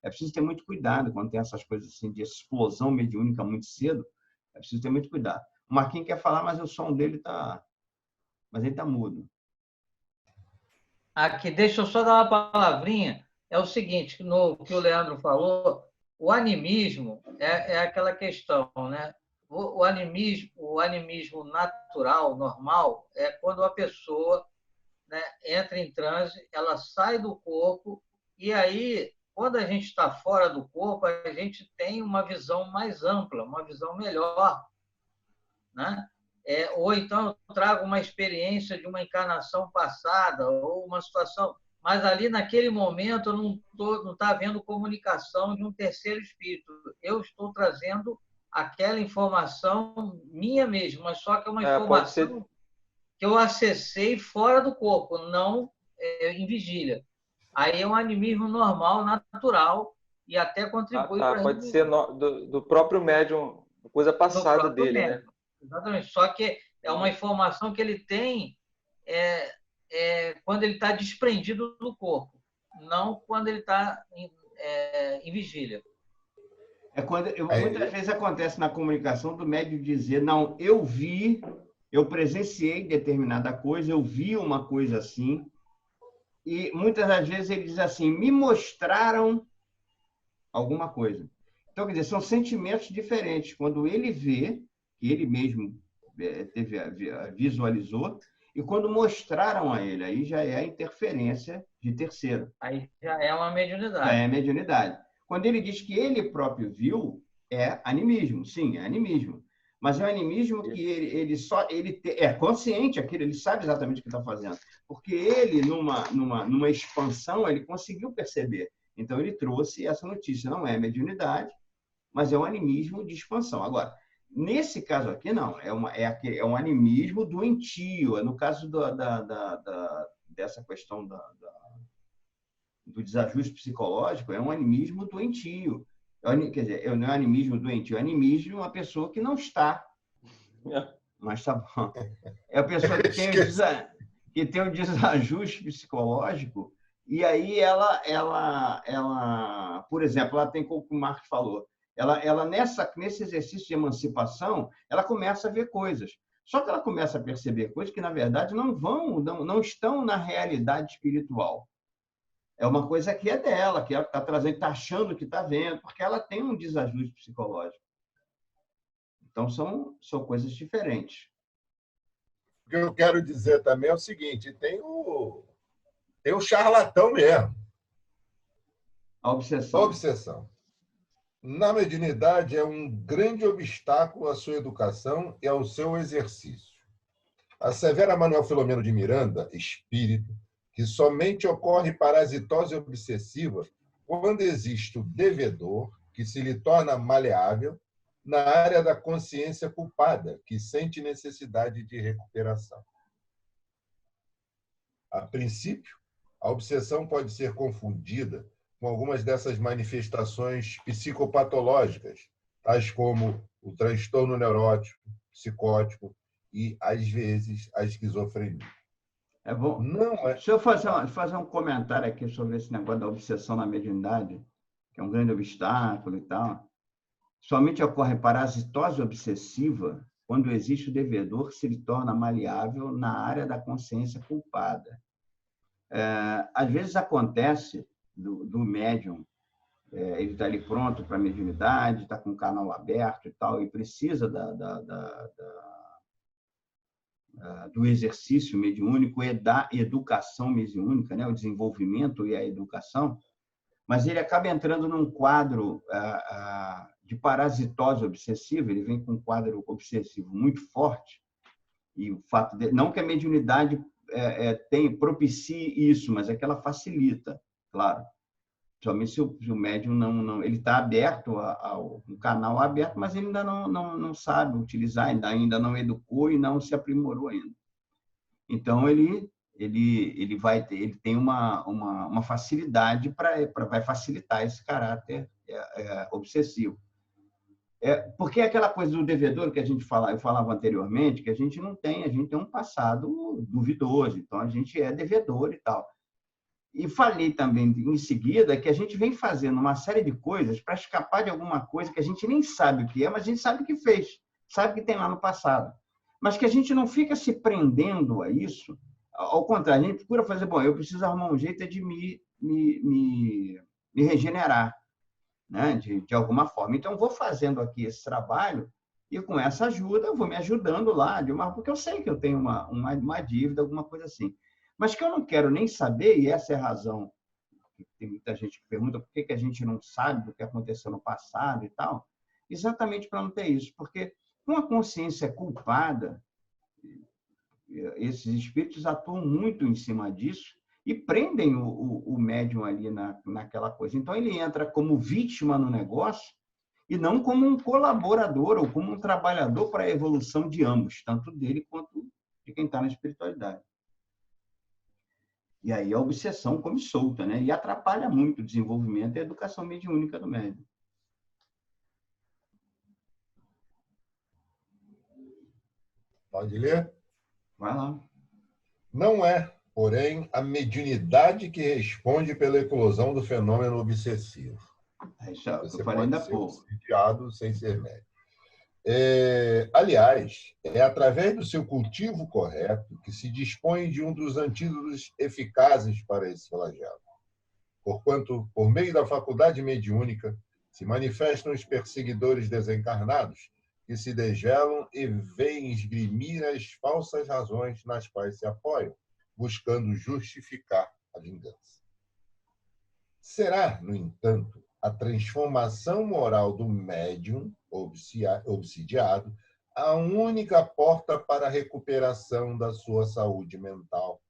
É preciso ter muito cuidado quando tem essas coisas assim de explosão mediúnica muito cedo. É preciso ter muito cuidado. O Marquinhos quer falar, mas o som dele está mudo. Aqui, deixa eu só dar uma palavrinha. É o seguinte, que o Leandro falou, o animismo é aquela questão, né? O animismo natural, normal, é quando a pessoa, né, entra em transe, ela sai do corpo, e aí, quando a gente está fora do corpo, a gente tem uma visão mais ampla, uma visão melhor, né? Ou então eu trago uma experiência de uma encarnação passada, ou uma situação, mas ali naquele momento não está havendo comunicação de um terceiro espírito. Eu estou trazendo aquela informação minha mesmo, mas só que é uma informação que eu acessei fora do corpo, não em vigília. Aí é um animismo normal, natural, e até contribui para... Pode ser do próprio médium, coisa passada dele, médium, né? Exatamente. Só que é uma informação que ele tem quando ele está desprendido do corpo, não quando ele está em vigília. Muitas vezes acontece na comunicação do médium dizer, não, eu vi, eu presenciei determinada coisa, eu vi uma coisa assim, e muitas das vezes ele diz assim, me mostraram alguma coisa. Então, quer dizer, são sentimentos diferentes. Quando ele vê, que ele mesmo visualizou, e quando mostraram a ele, aí já é a interferência de terceiro. Aí já é uma mediunidade. Já é mediunidade. Quando ele diz que ele próprio viu, é animismo. Sim, é animismo. Mas é um animismo que ele é consciente, ele sabe exatamente o que está fazendo. Porque ele, numa expansão, ele conseguiu perceber. Então, ele trouxe essa notícia. Não é mediunidade, mas é um animismo de expansão. Agora, nesse caso aqui, não. É um animismo doentio. No caso dessa questão do desajuste psicológico, é um animismo doentio. Quer dizer, não é animismo doentio, é animismo de uma pessoa que não está. Mas tá bom. É a pessoa que tem um desajuste psicológico, e aí ela por exemplo, ela tem, como o Marcos falou, ela nesse exercício de emancipação, ela começa a ver coisas. Só que ela começa a perceber coisas que, na verdade, não estão na realidade espiritual. É uma coisa que é dela, que ela está trazendo, está achando que está vendo, porque ela tem um desajuste psicológico. Então, são coisas diferentes. O que eu quero dizer também é o seguinte, tem o charlatão mesmo. A obsessão. A obsessão. Na mediunidade, é um grande obstáculo à sua educação e ao seu exercício. Assevera Manuel Filomeno de Miranda, espírito, que somente ocorre parasitose obsessiva quando existe o devedor, que se lhe torna maleável, na área da consciência culpada, que sente necessidade de recuperação. A princípio, a obsessão pode ser confundida com algumas dessas manifestações psicopatológicas, tais como o transtorno neurótico, psicótico e, às vezes, a esquizofrenia. É bom. Deixa eu fazer um comentário aqui sobre esse negócio da obsessão na mediunidade, que é um grande obstáculo e tal. Somente ocorre parasitose obsessiva quando existe o devedor que se lhe torna maleável na área da consciência culpada. Às vezes acontece do médium, ele está ali pronto para a mediunidade, está com o canal aberto e tal, e precisa do exercício mediúnico e da educação mediúnica, né? O desenvolvimento e a educação, mas ele acaba entrando num quadro de parasitose obsessiva, ele vem com um quadro obsessivo muito forte, e o fato de, não que a mediunidade propicie isso, mas é que ela facilita, claro. Somente se o médium não ele está aberto um canal aberto, mas ele ainda não sabe utilizar, ainda não educou e não se aprimorou ainda. Então ele tem uma facilidade vai facilitar esse caráter obsessivo. Porque é aquela coisa do devedor que eu falava anteriormente, que a gente tem um passado duvidoso, então a gente é devedor e tal. E falei também em seguida que a gente vem fazendo uma série de coisas para escapar de alguma coisa que a gente nem sabe o que é, mas a gente sabe o que fez, sabe que tem lá no passado. Mas que a gente não fica se prendendo a isso. Ao contrário, a gente procura fazer, eu preciso arrumar um jeito de me regenerar, né? De alguma forma. Então, vou fazendo aqui esse trabalho e com essa ajuda, eu vou me ajudando lá, porque eu sei que eu tenho uma dívida, alguma coisa assim. Mas que eu não quero nem saber, e essa é a razão, tem muita gente que pergunta por que a gente não sabe do que aconteceu no passado e tal, exatamente para não ter isso, porque com a consciência culpada, esses espíritos atuam muito em cima disso e prendem o médium ali naquela coisa. Então, ele entra como vítima no negócio e não como um colaborador ou como um trabalhador para a evolução de ambos, tanto dele quanto de quem está na espiritualidade. E aí a obsessão come solta, né? E atrapalha muito o desenvolvimento e a educação mediúnica do médium. Pode ler? Vai lá. Não é porém, a mediunidade que responde pela eclosão do fenômeno obsessivo. Isso é o que Você eu falei pode ainda há ser pouco. obsidiado sem ser médium. Aliás, é através do seu cultivo correto que se dispõe de um dos antídotos eficazes para esse flagelo. Porquanto, por meio da faculdade mediúnica, se manifestam os perseguidores desencarnados, que se desvelam e veem esgrimir as falsas razões nas quais se apoiam, buscando justificar a vingança. Será, no entanto, a transformação moral do médium obsidiado a única porta para a recuperação da sua saúde mental,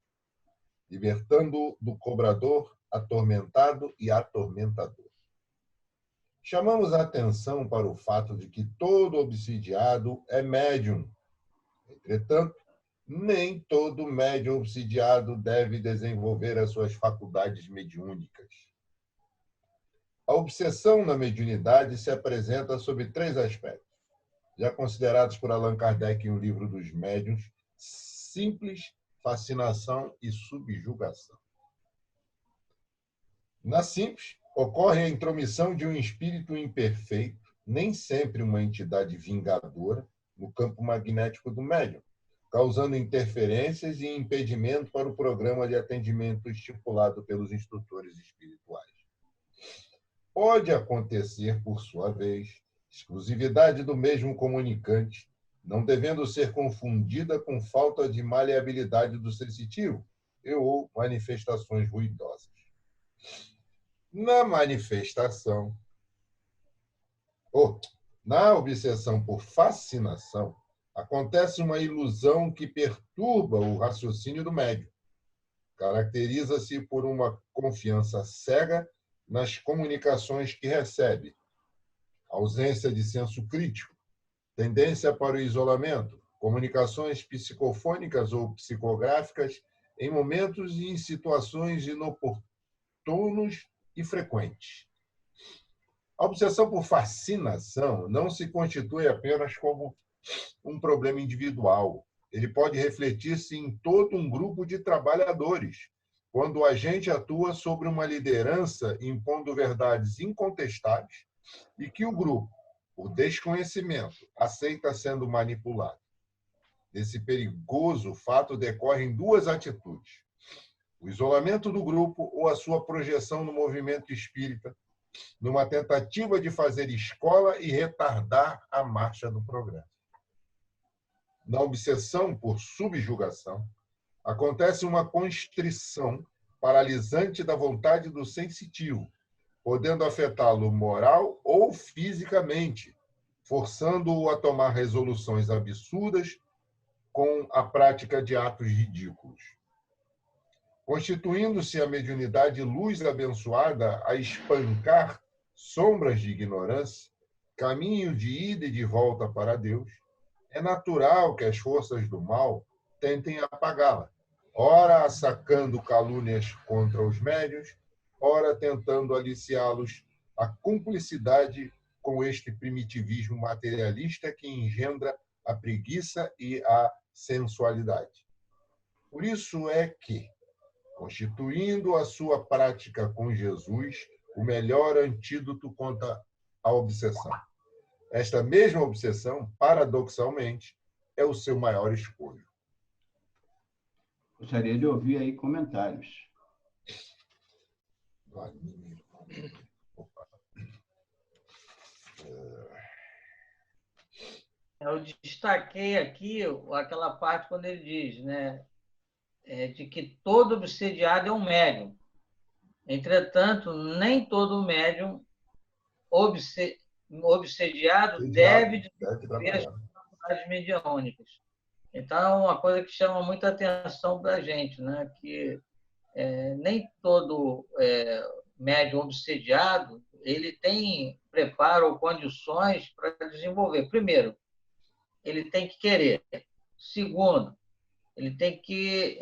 libertando-o do cobrador, atormentado e atormentador. Chamamos a atenção para o fato de que todo obsidiado é médium. Entretanto, nem todo médium obsidiado deve desenvolver as suas faculdades mediúnicas. A obsessão na mediunidade se apresenta sob 3 aspectos, já considerados por Allan Kardec em O Livro dos Médiuns: simples, fascinação e subjugação. Na simples, ocorre a intromissão de um espírito imperfeito, nem sempre uma entidade vingadora, no campo magnético do médium, causando interferências e impedimento para o programa de atendimento estipulado pelos instrutores espirituais. Pode acontecer, por sua vez, exclusividade do mesmo comunicante, não devendo ser confundida com falta de maleabilidade do sensitivo ou manifestações ruidosas. Na manifestação, na obsessão por fascinação, acontece uma ilusão que perturba o raciocínio do médium. Caracteriza-se por uma confiança cega nas comunicações que recebe, ausência de senso crítico, tendência para o isolamento, comunicações psicofônicas ou psicográficas em momentos e em situações inoportunos e frequentes. A obsessão por fascinação não se constitui apenas como um problema individual. Ele pode refletir-se em todo um grupo de trabalhadores, quando o agente atua sobre uma liderança impondo verdades incontestáveis e que o grupo, por desconhecimento, aceita sendo manipulado. Desse perigoso fato decorrem 2 atitudes: o isolamento do grupo ou a sua projeção no movimento espírita, numa tentativa de fazer escola e retardar a marcha do progresso. Na obsessão por subjugação, acontece uma constrição paralisante da vontade do sensitivo, podendo afetá-lo moral ou fisicamente, forçando-o a tomar resoluções absurdas com a prática de atos ridículos. Constituindo-se a mediunidade luz abençoada a espancar sombras de ignorância, caminho de ida e de volta para Deus, é natural que as forças do mal tentem apagá-la, ora assacando calúnias contra os médiuns, ora tentando aliciá-los à cumplicidade com este primitivismo materialista que engendra a preguiça e a sensualidade. Por isso é que, constituindo a sua prática com Jesus o melhor antídoto contra a obsessão. Esta mesma obsessão, paradoxalmente, é o seu maior escolho. Gostaria de ouvir aí comentários. Eu destaquei aqui aquela parte quando ele diz, né, de que todo obsidiado é um médium. Entretanto, nem todo médium obsidiado deve desenvolver as faculdades mediúnicas. Então, é uma coisa que chama muita atenção para a gente, né? Que nem todo médium obsidiado ele tem preparo ou condições para desenvolver. Primeiro, ele tem que querer. Segundo, ele tem que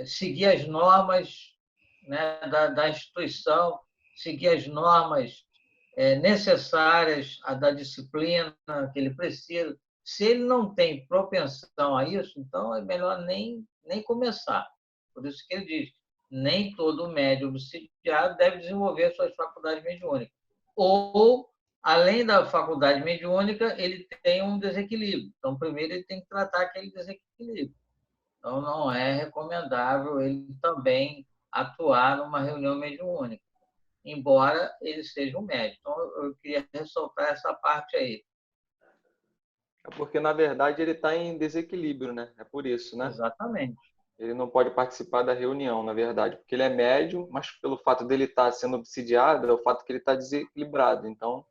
seguir as normas, né, da instituição, seguir as normas necessárias da disciplina que ele precisa. Se ele não tem propensão a isso, então é melhor nem começar. Por isso que ele diz, nem todo médium obsidiado deve desenvolver suas faculdades mediúnicas. Ou, além da faculdade mediúnica, ele tem um desequilíbrio. Então, primeiro ele tem que tratar aquele desequilíbrio. Então, não é recomendável ele também atuar numa reunião mediúnica, embora ele seja um médium. Então, eu queria ressaltar essa parte aí. É porque, na verdade, ele está em desequilíbrio, né? É por isso, né? Exatamente. Ele não pode participar da reunião, na verdade, porque ele é médium, mas pelo fato dele estar sendo obsidiado, é o fato que ele está desequilibrado. Então,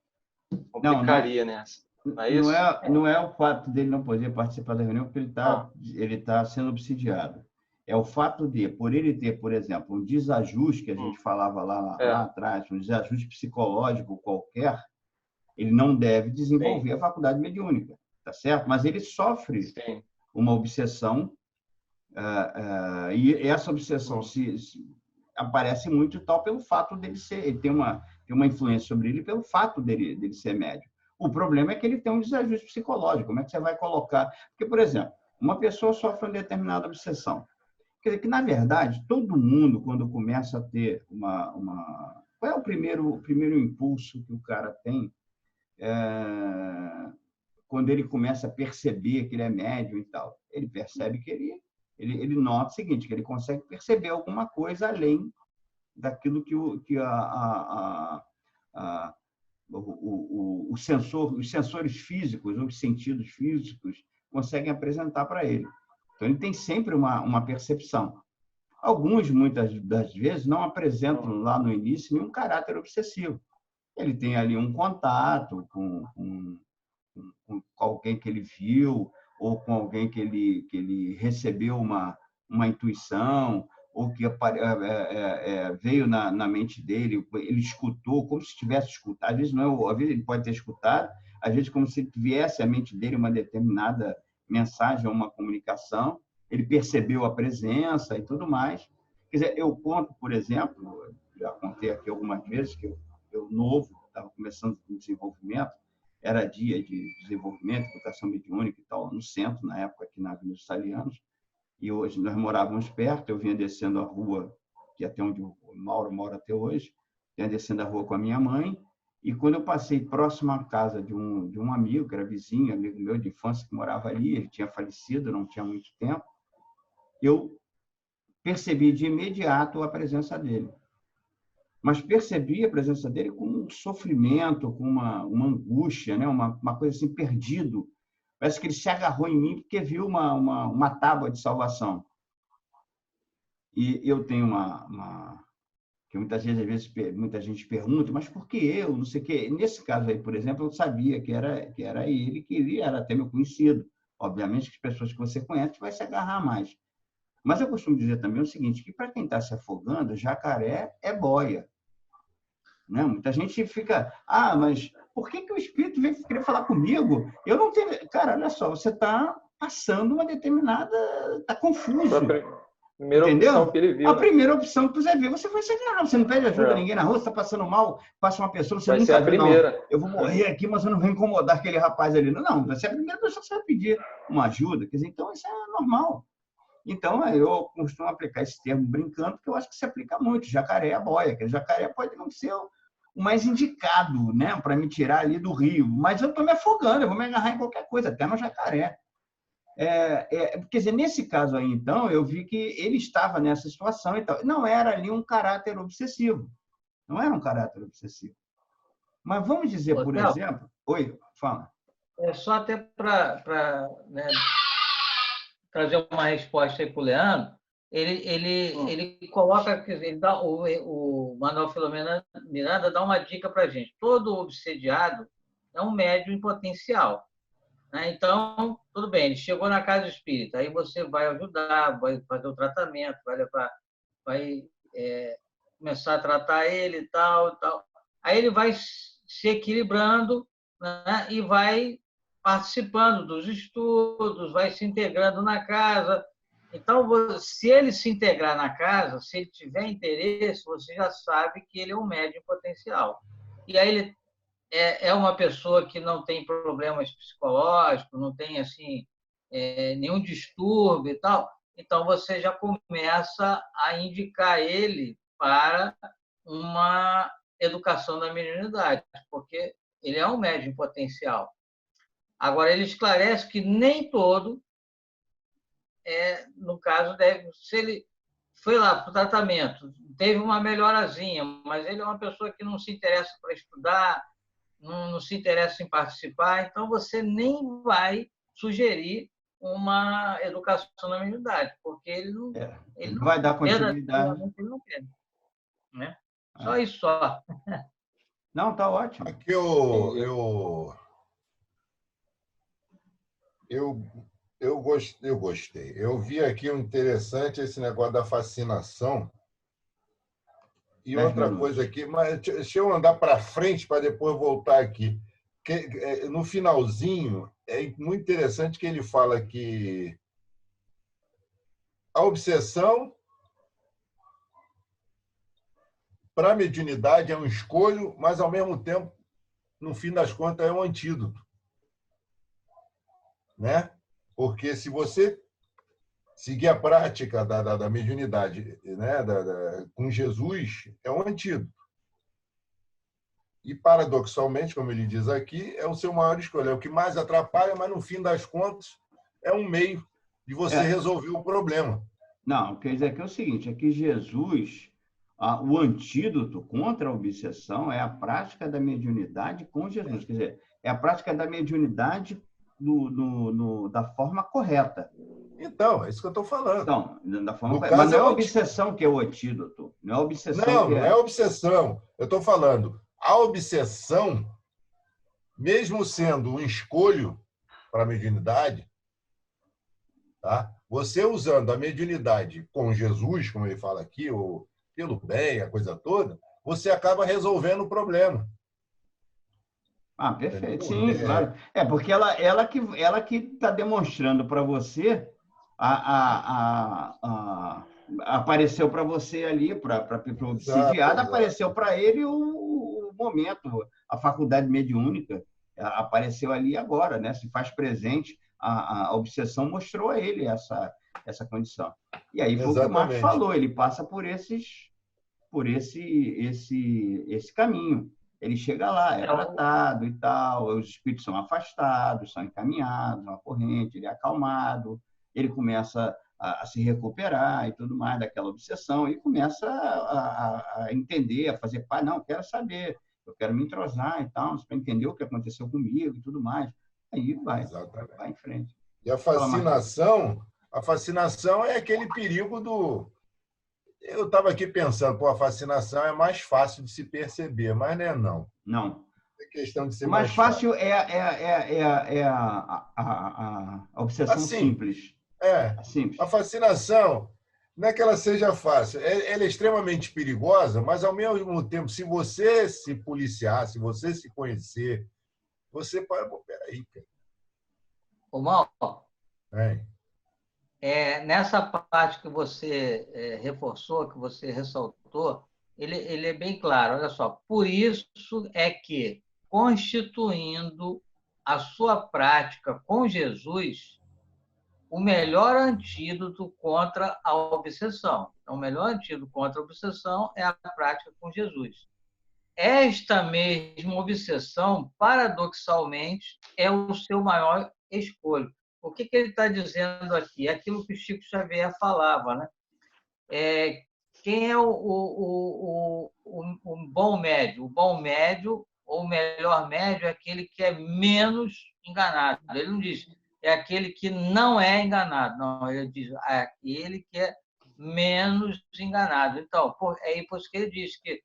complicaria nessa. Não é isso? Não é o fato dele não poder participar da reunião, porque ele tá sendo obsidiado. É o fato de, por ele ter, por exemplo, um desajuste, que a gente falava lá atrás, um desajuste psicológico qualquer, ele não deve desenvolver a faculdade mediúnica, tá certo? Mas ele sofre uma obsessão, e essa obsessão aparece muito tal pelo fato dele ser, ele tem uma influência sobre ele pelo fato dele ser médium. O problema é que ele tem um desajuste psicológico. Como é que você vai colocar? Porque, por exemplo, uma pessoa sofre uma determinada obsessão. Quer dizer que, na verdade, todo mundo, quando começa a ter Qual é o primeiro impulso que o cara tem quando ele começa a perceber que ele é médium e tal? Ele percebe que ele nota o seguinte, que ele consegue perceber alguma coisa além daquilo que os sensores físicos, os sentidos físicos conseguem apresentar para ele. Então, ele tem sempre uma percepção. Alguns, muitas das vezes, não apresentam lá no início nenhum caráter obsessivo. Ele tem ali um contato com alguém que ele viu, ou com alguém que ele recebeu uma intuição, ou que veio na mente dele, ele escutou, como se tivesse escutado. Às vezes, às vezes ele pode ter escutado, às vezes como se viesse à mente dele uma determinada mensagem ou uma comunicação, ele percebeu a presença e tudo mais. Quer dizer, eu conto, por exemplo, já contei aqui algumas vezes, que eu novo, estava começando o desenvolvimento, era dia de desenvolvimento, educação mediúnica e tal, no centro, na época, aqui na Avenida dos Italianos, e hoje nós morávamos perto, eu vinha descendo a rua, que é até onde o Mauro mora até hoje, vinha descendo a rua com a minha mãe, e quando eu passei próximo à casa de um amigo, que era vizinho, amigo meu de infância, que morava ali, ele tinha falecido, não tinha muito tempo, eu percebi de imediato a presença dele. Mas percebi a presença dele com um sofrimento, com uma angústia, né? uma coisa assim, perdido. Parece que ele se agarrou em mim porque viu uma tábua de salvação. E eu tenho que muitas vezes muita gente pergunta, mas por que eu? Não sei o quê. Nesse caso aí, por exemplo, eu sabia que era ele, que ele era até meu conhecido. Obviamente que as pessoas que você conhece vai se agarrar mais. Mas eu costumo dizer também o seguinte, que para quem está se afogando, jacaré é boia. Né? Muita gente fica, mas por que o espírito veio querer falar comigo? Eu não tenho... Cara, olha só, você está passando uma determinada... Está confuso. Primeira opção que ele viu. A primeira opção que você viu, você vai se agarrar. Você não pede ajuda a ninguém na rua, você está passando mal, passa uma pessoa, você nunca viu, não. Eu vou morrer aqui, mas eu não vou incomodar aquele rapaz ali. Não, vai ser a primeira pessoa que você vai pedir uma ajuda. Quer dizer, então, isso é normal. Então, eu costumo aplicar esse termo brincando, porque eu acho que se aplica muito. Jacaré é a boia, que jacaré pode não ser o mais indicado, né, para me tirar ali do rio, mas eu estou me afogando, eu vou me agarrar em qualquer coisa, até no jacaré. Quer dizer, nesse caso aí, então, eu vi que ele estava nessa situação e tal. Não era ali um caráter obsessivo. Não era um caráter obsessivo. Mas vamos dizer, por exemplo... Oi, fala. É só até para trazer uma resposta aí para o Leandro, ele coloca, ele dá, o Manuel Filomeno Miranda dá uma dica para a gente. Todo obsediado é um médium em potencial. Né? Então, tudo bem, ele chegou na casa espírita, aí você vai ajudar, vai fazer o tratamento, vai começar a tratar ele e tal. Aí ele vai se equilibrando, né? E vai participando dos estudos, vai se integrando na casa. Então, se ele se integrar na casa, se ele tiver interesse, você já sabe que ele é um médium potencial. E aí ele é uma pessoa que não tem problemas psicológicos, não tem assim nenhum distúrbio e tal. então você já começa a indicar ele para uma educação da mediunidade, porque ele é um médium em potencial. Agora, ele esclarece que nem todo, no caso, se ele foi lá para o tratamento, teve uma melhorazinha, mas ele é uma pessoa que não se interessa para estudar, não se interessa em participar, então você nem vai sugerir uma educação na mediunidade, porque ele não, ele não vai dar continuidade. Ele não quer, né? Só isso, só. Não, está ótimo. Aqui eu gostei. Eu vi aqui um interessante esse negócio da fascinação. E outra coisa aqui, mas deixa eu andar para frente para depois voltar aqui. No finalzinho, é muito interessante que ele fala que a obsessão para a mediunidade é um escolho, mas, ao mesmo tempo, no fim das contas, é um antídoto. Né? Porque se você seguir a prática da mediunidade, né, com Jesus, é um antídoto. E, paradoxalmente, como ele diz aqui, é o seu maior escolha. É o que mais atrapalha, mas, no fim das contas, é um meio de você resolver o problema. Não, quer dizer que é o seguinte, é que Jesus, o antídoto contra a obsessão é a prática da mediunidade com Jesus. Quer dizer, é a prática da mediunidade da forma correta. Então, é isso que eu estou falando. Então, da forma correta. Mas não é a obsessão que é o antídoto. Não é a obsessão não é obsessão. Eu estou falando, a obsessão, mesmo sendo um escolho para a mediunidade, tá? Você usando a mediunidade com Jesus, como ele fala aqui, ou pelo bem, a coisa toda, você acaba resolvendo o problema. Perfeito. Sim, claro. Porque ela que está demonstrando para você, apareceu para você ali, para o obsidiado, apareceu para ele o momento, a faculdade mediúnica apareceu ali agora, né? Se faz presente, a obsessão mostrou a ele essa condição. E aí foi o que o Marcos falou, ele passa por esse caminho. Ele chega lá, é tratado e tal, os espíritos são afastados, são encaminhados, uma corrente, ele é acalmado, ele começa a se recuperar e tudo mais daquela obsessão, e começa a entender, a fazer, não, eu quero saber, eu quero me entrosar e tal, para entender o que aconteceu comigo e tudo mais. Aí vai em frente. E a fascinação é aquele perigo do... Eu estava aqui pensando, a fascinação é mais fácil de se perceber, mas não. Não. É questão de ser mais fácil. É a obsessão simples. Simples. A fascinação, não é que ela seja fácil, ela é extremamente perigosa, mas, ao mesmo tempo, se você se policiar, se você se conhecer, você pode... Peraí, cara. Ô, Mal, nessa parte que você reforçou, que você ressaltou, ele é bem claro. Olha só, por isso é que, constituindo a sua prática com Jesus, o melhor antídoto contra a obsessão. Então, o melhor antídoto contra a obsessão é a prática com Jesus. Esta mesma obsessão, paradoxalmente, é o seu maior escolho. O que ele está dizendo aqui? É aquilo que o Chico Xavier falava, né? Quem é o bom médio? O bom médio, ou o melhor médio, é aquele que é menos enganado. Ele não diz, é aquele que não é enganado. Não, ele diz, é aquele que é menos enganado. Então, é por isso que ele diz que,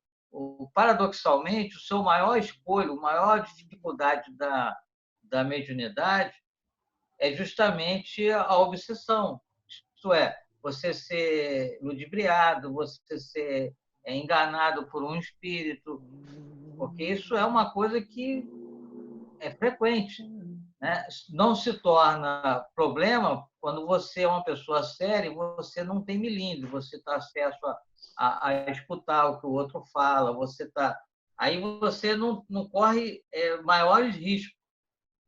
paradoxalmente, o seu maior escolho, a maior dificuldade da mediunidade é justamente a obsessão. Isto é, você ser ludibriado, você ser enganado por um espírito, porque isso é uma coisa que é frequente, né? Não se torna problema quando você é uma pessoa séria e você não tem melindre, você está acesso a escutar o que o outro fala, aí você não corre maiores riscos.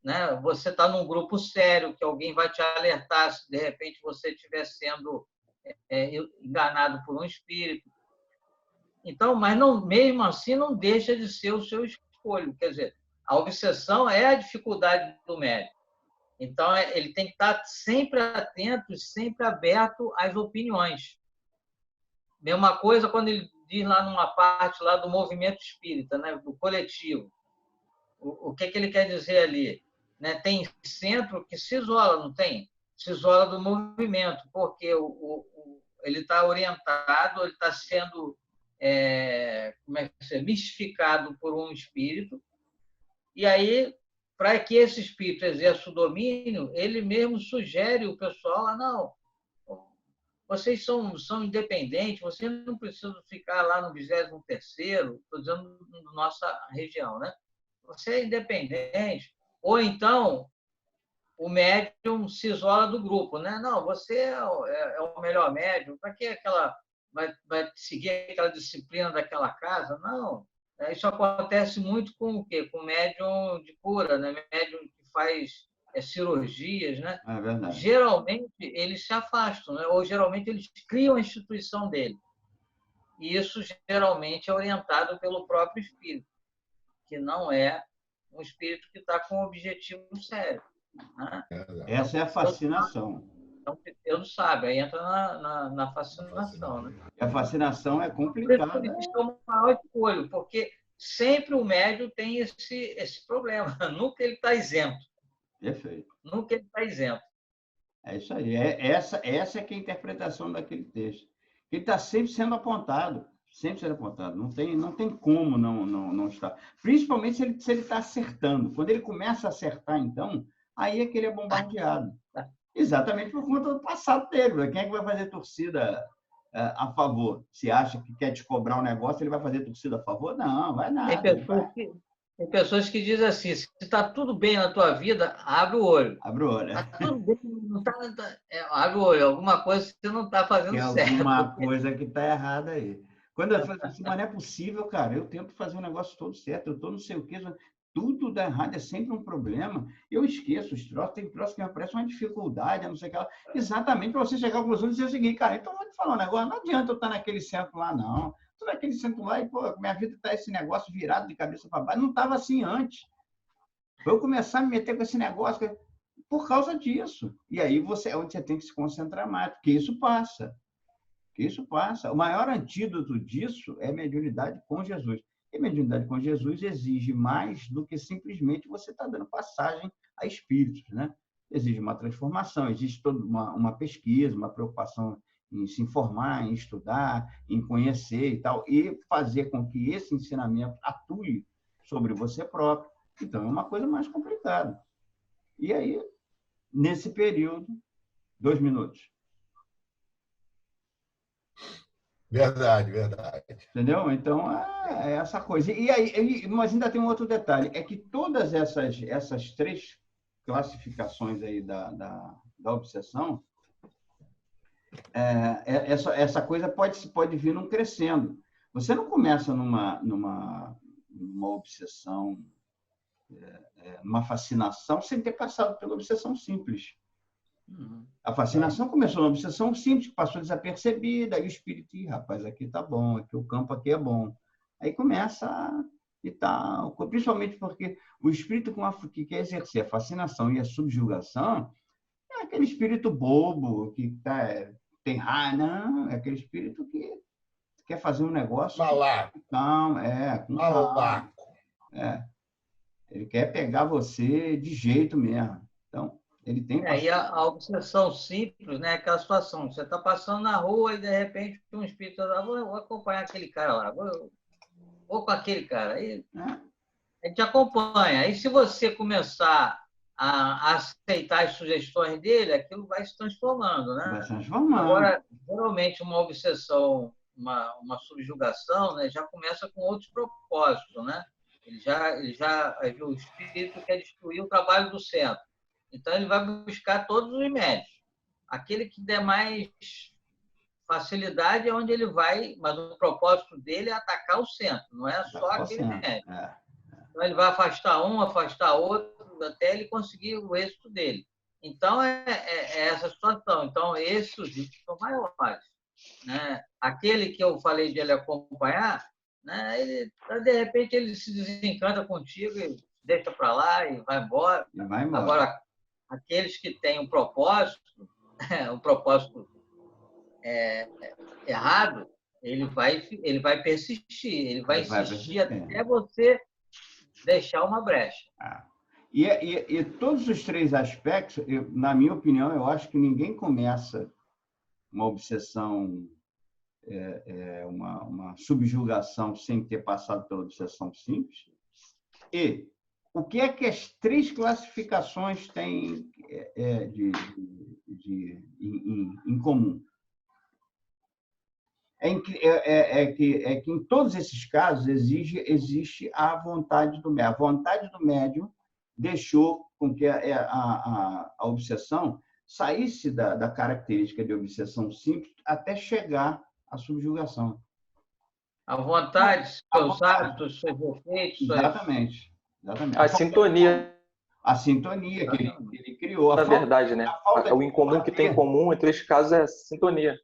né? Você está num grupo sério, que alguém vai te alertar se de repente você estiver sendo enganado por um espírito. Então, mas não, mesmo assim não deixa de ser o seu escolho. Quer dizer, a obsessão é a dificuldade do médium. Então, ele tem que estar sempre atento e sempre aberto às opiniões. Mesma coisa quando ele diz lá numa parte lá do movimento espírita, né, do coletivo. O que ele quer dizer ali? Né, tem centro que se isola, não tem? Se isola do movimento, porque ele está orientado, ele está sendo mistificado por um espírito, e aí, para que esse espírito exerça o domínio, ele mesmo sugere o pessoal, não, vocês são independentes, vocês não precisam ficar lá no 23º, estou dizendo na nossa região, né? Você é independente. Ou então, o médium se isola do grupo, né? Não, você é o melhor médium, para que vai seguir aquela disciplina daquela casa? Não. Isso acontece muito com o quê? Com médium de cura, né? Médium que faz cirurgias, né? É verdade. Geralmente, eles se afastam, né? Ou geralmente eles criam a instituição dele. E isso geralmente é orientado pelo próprio espírito, que não é um espírito que está com um objetivo sério. Né? Essa é a fascinação. Então, Deus não sabe, aí entra na fascinação. Né? A fascinação é complicada. Por isso é o maior escolho, porque sempre o médium tem esse problema. Nunca ele está isento. Perfeito. Nunca ele está isento. É isso aí. Essa é que é a interpretação daquele texto. Ele está sempre sendo apontado. Sempre sendo apontado. Não tem como não estar. Principalmente se ele está acertando. Quando ele começa a acertar, então, aí é que ele é bombardeado. Exatamente por conta do passado dele. Quem é que vai fazer torcida a favor? Se acha que quer te cobrar um negócio, ele vai fazer torcida a favor? Não, vai nada. Tem pessoas que dizem assim, se está tudo bem na tua vida, abre o olho. Abre o olho. Está tudo bem, não tá, abre o olho. Alguma coisa você não está fazendo certo. Alguma coisa que está errada aí. Quando eu falo assim, mas não é possível, cara, eu tento fazer o negócio todo certo, eu estou não sei o quê, tudo dá errado, é sempre um problema. Eu esqueço os troços, tem troços que me aparecem uma dificuldade, não sei o que lá. Exatamente para você chegar à conclusão e dizer o seguinte, cara, então vou te falar um negócio, não adianta eu estar naquele centro lá, não. Estou naquele centro lá e, pô, minha vida está esse negócio virado de cabeça para baixo. Não estava assim antes. Eu começar a me meter com esse negócio por causa disso. E aí é onde você tem que se concentrar mais, porque isso passa. Isso passa. O maior antídoto disso é mediunidade com Jesus. E mediunidade com Jesus exige mais do que simplesmente você estar dando passagem a espíritos, né? Exige uma transformação, existe toda uma pesquisa, uma preocupação em se informar, em estudar, em conhecer e tal, e fazer com que esse ensinamento atue sobre você próprio. Então, é uma coisa mais complicada. E aí, nesse período, 2 minutos. Verdade. Entendeu? Então, é essa coisa. E aí, mas ainda tem um outro detalhe, é que todas essas 3 classificações aí da obsessão, essa coisa pode vir num crescendo. Você não começa numa obsessão, numa fascinação, sem ter passado pela obsessão simples. A fascinação começou na obsessão simples, passou desapercebida, aí o espírito, rapaz, aqui tá bom, aqui o campo aqui é bom. Aí começa e tal, principalmente porque o espírito que quer exercer a fascinação e a subjugação é aquele espírito bobo, que tem raiva, não, é aquele espírito que quer fazer um negócio... Malaco. Não, com Malaco. Ele quer pegar você de jeito mesmo. Então, ele tem... E a obsessão simples, né? Aquela situação, você está passando na rua e, de repente, um espírito lá, vou acompanhar aquele cara lá, vou com aquele cara. Aí, a gente acompanha. Aí, se você começar a aceitar as sugestões dele, aquilo vai se transformando, né? Vai se transformando. Agora, geralmente, uma obsessão, uma subjugação, né, já começa com outros propósitos, né? O espírito quer destruir o trabalho do centro. Então, ele vai buscar todos os médios. Aquele que der mais facilidade é onde ele vai, mas o propósito dele é atacar o centro, não é só aquele médio. Então, ele vai afastar um, afastar outro, até ele conseguir o êxito dele. Então, é essa situação. Então, esses riscos são maiores, né? Aquele que eu falei de ele acompanhar, né? De repente, ele se desencanta contigo e deixa para lá e vai embora. E vai embora. Agora, aqueles que têm um propósito errado, ele vai persistir, ele vai insistir até você deixar uma brecha. E todos os três aspectos, na minha opinião, eu acho que ninguém começa uma obsessão, uma subjugação sem ter passado pela obsessão simples. E o que é que as três classificações têm em comum? Que em todos esses casos existe a vontade do médium. A vontade do médium deixou com que a obsessão saísse da característica de obsessão simples até chegar à subjugação. A vontade, seus hábitos, seus defeitos. Exatamente. A sintonia. A sintonia que ele criou. Na verdade, né? O incomum que tem em comum entre esses casos é a sintonia.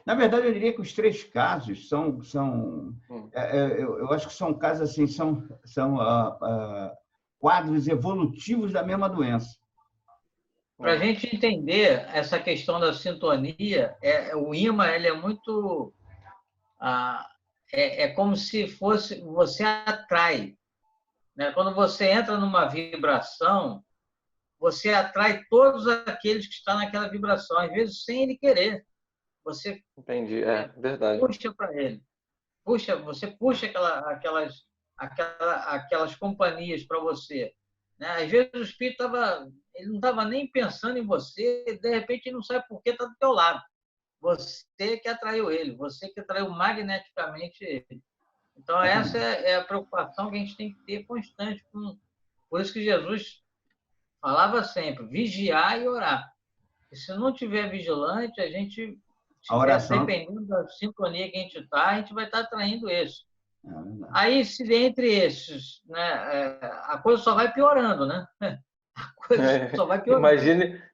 Na verdade, eu diria que os três casos eu acho que são casos assim, são quadros evolutivos da mesma doença. Para a gente entender essa questão da sintonia, o imã ele é muito... é como se fosse... Você atrai. Né? Quando você entra numa vibração, você atrai todos aqueles que estão naquela vibração, às vezes sem ele querer. Você Entendi, verdade. Puxa para ele. Você puxa aquelas companhias para você. Né? Às vezes o espírito ele não estava nem pensando em você, de repente ele não sabe por que está do teu lado. Você que atraiu ele, você que atraiu magneticamente ele. Então, essa é a preocupação que a gente tem que ter constante. Por isso que Jesus falava sempre, vigiar e orar. E se não tiver vigilante, a gente, dependendo da sintonia que a gente está, a gente vai estar atraindo esse. Aí, se entre esses, né, a coisa só vai piorando, né? A coisa só vai piorando.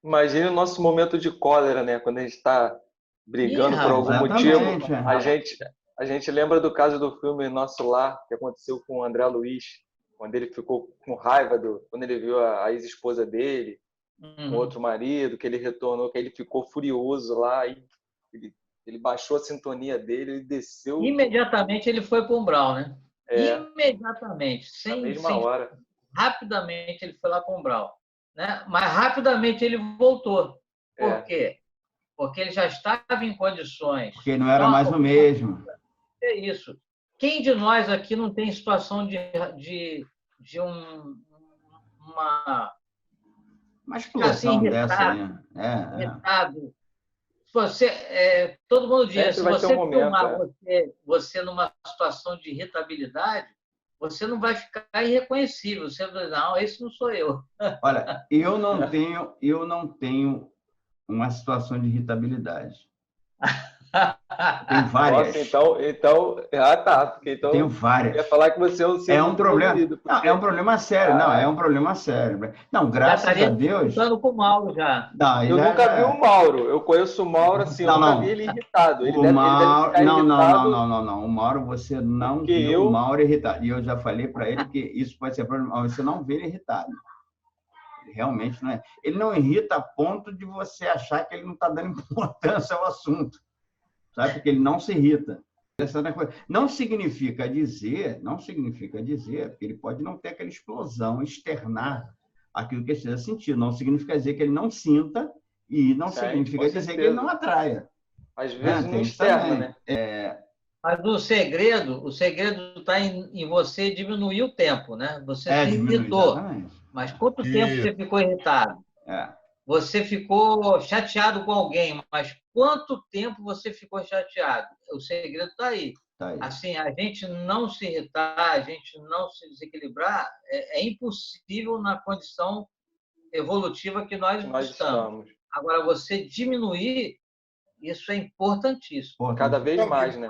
Imagine o nosso momento de cólera, né? Quando a gente está brigando por algum motivo, a gente lembra do caso do filme Nosso Lar, que aconteceu com o André Luiz, quando ele ficou com raiva quando ele viu a ex-esposa dele, com outro marido, que ele retornou, que ele ficou furioso lá, e ele baixou a sintonia dele, ele desceu... Imediatamente ele foi para o umbral, né? Imediatamente. Na mesma hora. Rapidamente ele foi lá para o umbral. Né? Mas rapidamente ele voltou. Por quê? Porque ele já estava em condições... Porque não era mais o mesmo. É isso. Quem de nós aqui não tem situação de uma explosão assim, dessa, né? Irritado. Todo mundo diz, se você filmar você numa situação de irritabilidade, você não vai ficar irreconhecível. Você vai dizer, não, esse não sou eu. Olha, eu não tenho uma situação de irritabilidade. Tem várias. Nossa, tá. Porque então tenho várias. Eu ia falar que você é um problema. Não, é um problema sério. Não, é um problema sério. Não, graças a Deus. Estando com o Mauro já. Não, eu nunca vi o Mauro. Eu conheço o Mauro assim, eu nunca vi ele irritado. Ele deve ficar irritado. Não. O Mauro, você não viu o Mauro irritado. E eu já falei para ele que isso pode ser problema. Você não vê ele irritado. Realmente não é. Ele não irrita a ponto de você achar que ele não está dando importância ao assunto. Sabe? Porque ele não se irrita. Não significa dizer, porque ele pode não ter aquela explosão, externar aquilo que ele seja sentido. Não significa dizer que ele não sinta e não significa dizer que ele não atraia. Às vezes não externa, né? Mas o segredo está em você diminuir o tempo, né? Você se irritou. Mas quanto tempo você ficou irritado? Você ficou chateado com alguém, mas quanto tempo você ficou chateado? O segredo está aí. Assim, a gente não se irritar, a gente não se desequilibrar, é impossível na condição evolutiva que nós estamos. Agora, você diminuir Isso é importantíssimo. Cada vez mais, né?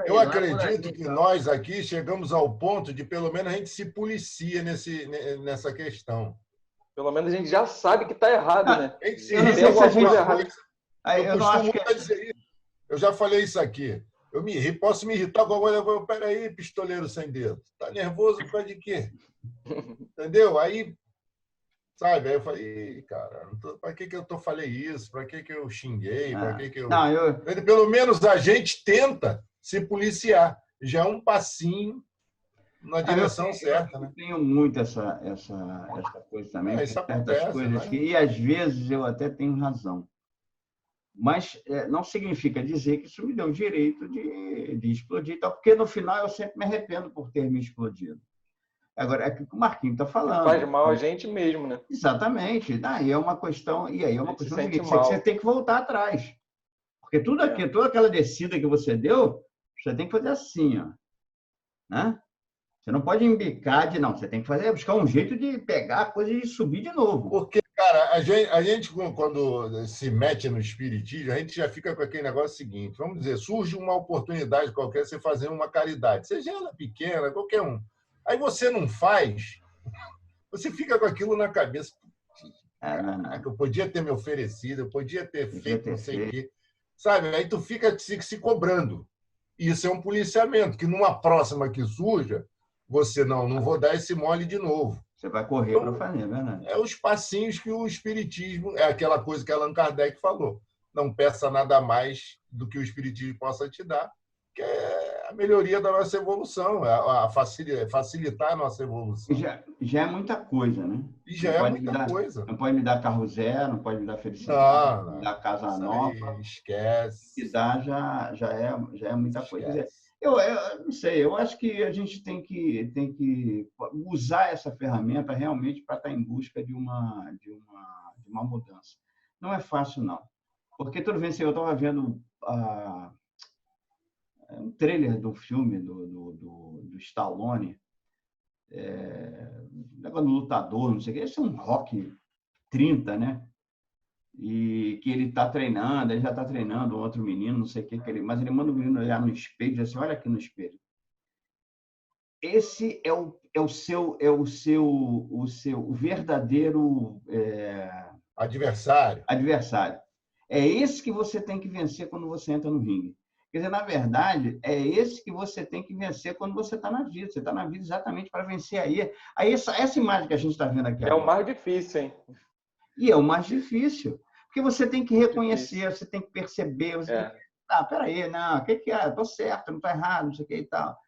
Eu acredito que nós aqui chegamos ao ponto de, pelo menos, a gente se policia nessa questão. Pelo menos a gente já sabe que está errado, né? Eu não sei se a gente... Eu costumo dizer isso. Eu já falei isso aqui. Posso me irritar com alguma coisa. Peraí, pistoleiro sem dedo. Tá nervoso por causa de quê? Entendeu? Aí, sabe? Aí eu falei, cara, para que eu falei isso? Para que eu xinguei? Para que eu... Não, pelo menos a gente tenta se policiar. Já é um passinho na direção certa, né? Eu tenho muito essa coisa também. Isso acontece, coisas e às vezes eu até tenho razão. Mas não significa dizer que isso me deu o direito de explodir e tal, porque no final eu sempre me arrependo por ter me explodido. Agora, é o que o Marquinhos está falando. Faz mal a gente mesmo, né? Exatamente. Daí é uma questão. E aí é uma questão seguinte, você tem que voltar atrás. Porque tudo aqui, toda aquela descida que você deu, você tem que fazer assim, ó. Né? Você não pode embicar não. Você tem que buscar um jeito de pegar a coisa e subir de novo. Porque, cara, a gente, quando se mete no espiritismo, a gente já fica com aquele negócio seguinte. Vamos dizer, surge uma oportunidade qualquer, você fazer uma caridade. Seja ela pequena, qualquer um. Aí você não faz, você fica com aquilo na cabeça. Eu podia ter me oferecido, eu podia ter feito não sei o quê. Sabe? Aí tu fica se cobrando. Isso é um policiamento, que numa próxima que surja, você não vou dar esse mole de novo. Você vai correr para fazer, né? É os passinhos que o espiritismo... É aquela coisa que Allan Kardec falou. Não peça nada mais do que o espiritismo possa te dar, que é a melhoria da nossa evolução, facilitar a nossa evolução. Já é muita coisa, né? E já é muita coisa. Não pode me dar carro zero, não pode me dar felicidade, não me dar casa nova. Esquece. Se dá, já é muita coisa. Quer dizer, eu não sei, eu acho que a gente tem que usar essa ferramenta realmente para estar em busca de uma mudança. Não é fácil, não. Porque toda vez que eu estava vendo um trailer do filme do Stallone, negócio do lutador, não sei o que, esse é um Rock 30, né? E que ele está treinando, ele já está treinando outro menino, não sei o que, mas ele manda o menino olhar no espelho e diz assim, olha aqui no espelho. Esse é o seu verdadeiro adversário. É esse que você tem que vencer quando você entra no ringue. Quer dizer, na verdade, é esse que você tem que vencer quando você está na vida. Você está na vida exatamente para vencer aí. Aí essa imagem que a gente está vendo aqui agora, o mais difícil, hein? E é o mais difícil. Porque você tem que reconhecer, você tem que perceber. Peraí, não, o que é? Estou certo, não estou errado, não sei o que e tal.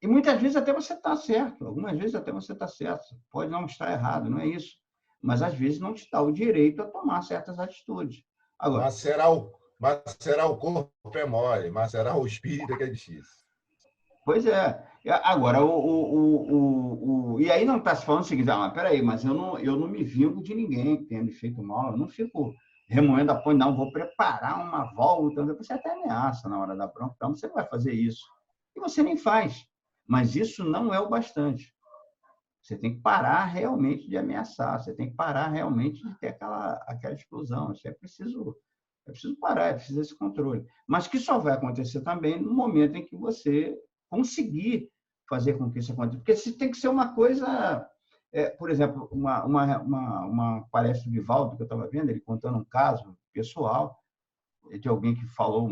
E muitas vezes até você está certo. Algumas vezes até você está certo. Pode não estar errado, não é isso. Mas às vezes não te dá o direito a tomar certas atitudes. Agora, mas será o corpo é mole, mas será o espírito que é difícil. Pois é. Agora, e aí não está se falando o seguinte, peraí, mas eu não me vingo de ninguém que tenha me feito mal, eu não fico remoendo a ponte, não, vou preparar uma volta, você até ameaça na hora da bronca, então você não vai fazer isso. E você nem faz. Mas isso não é o bastante. Você tem que parar realmente de ameaçar, você tem que parar realmente de ter aquela explosão. Isso é preciso parar, é preciso esse controle. Mas que só vai acontecer também no momento em que você conseguir fazer com que isso aconteça. Porque se tem que ser uma coisa... por exemplo, uma palestra de Valdo que eu estava vendo, ele contando um caso pessoal de alguém que falou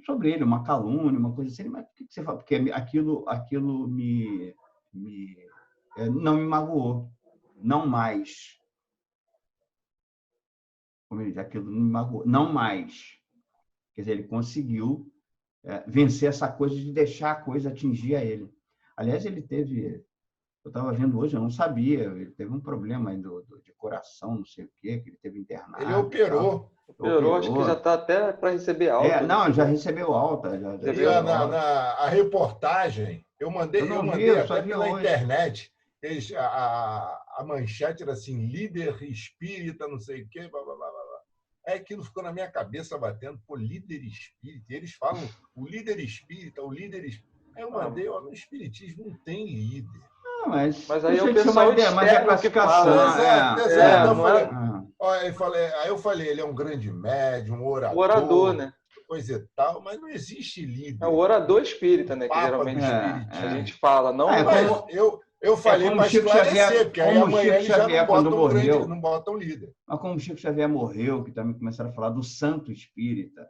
sobre ele, uma calúnia, uma coisa assim. Mas por que você fala? Porque aquilo não me magoou. Não mais. Como ele diz, aquilo não me magoou. Não mais. Quer dizer, ele conseguiu vencer essa coisa de deixar a coisa atingir a ele. Aliás, ele teve... Eu estava vendo hoje, eu não sabia. Ele teve um problema aí de coração, não sei o quê, que ele teve internado. Ele operou. Acho que já está até para receber alta. Não, já recebeu alta. A reportagem, eu mandei até pela internet. A manchete era assim, líder espírita, não sei o quê, blá, blá, blá, blá. Aquilo ficou na minha cabeça batendo, líder espírita. Eles falam o líder espírita, o líder espírita. Aí eu mandei, no espiritismo não tem líder. Mas aí o pessoal mas é classificação. Aí eu falei, ele é um grande médium, um O orador, né? coisa e tal, mas não existe líder. É o orador espírita, né? Que Papa geralmente do espiritismo. a gente fala. Não, mas eu falei para esclarecer, porque aí amanhã eles já não botam não botam líder. Mas como o Chico Xavier morreu, que também começaram a falar do santo espírita,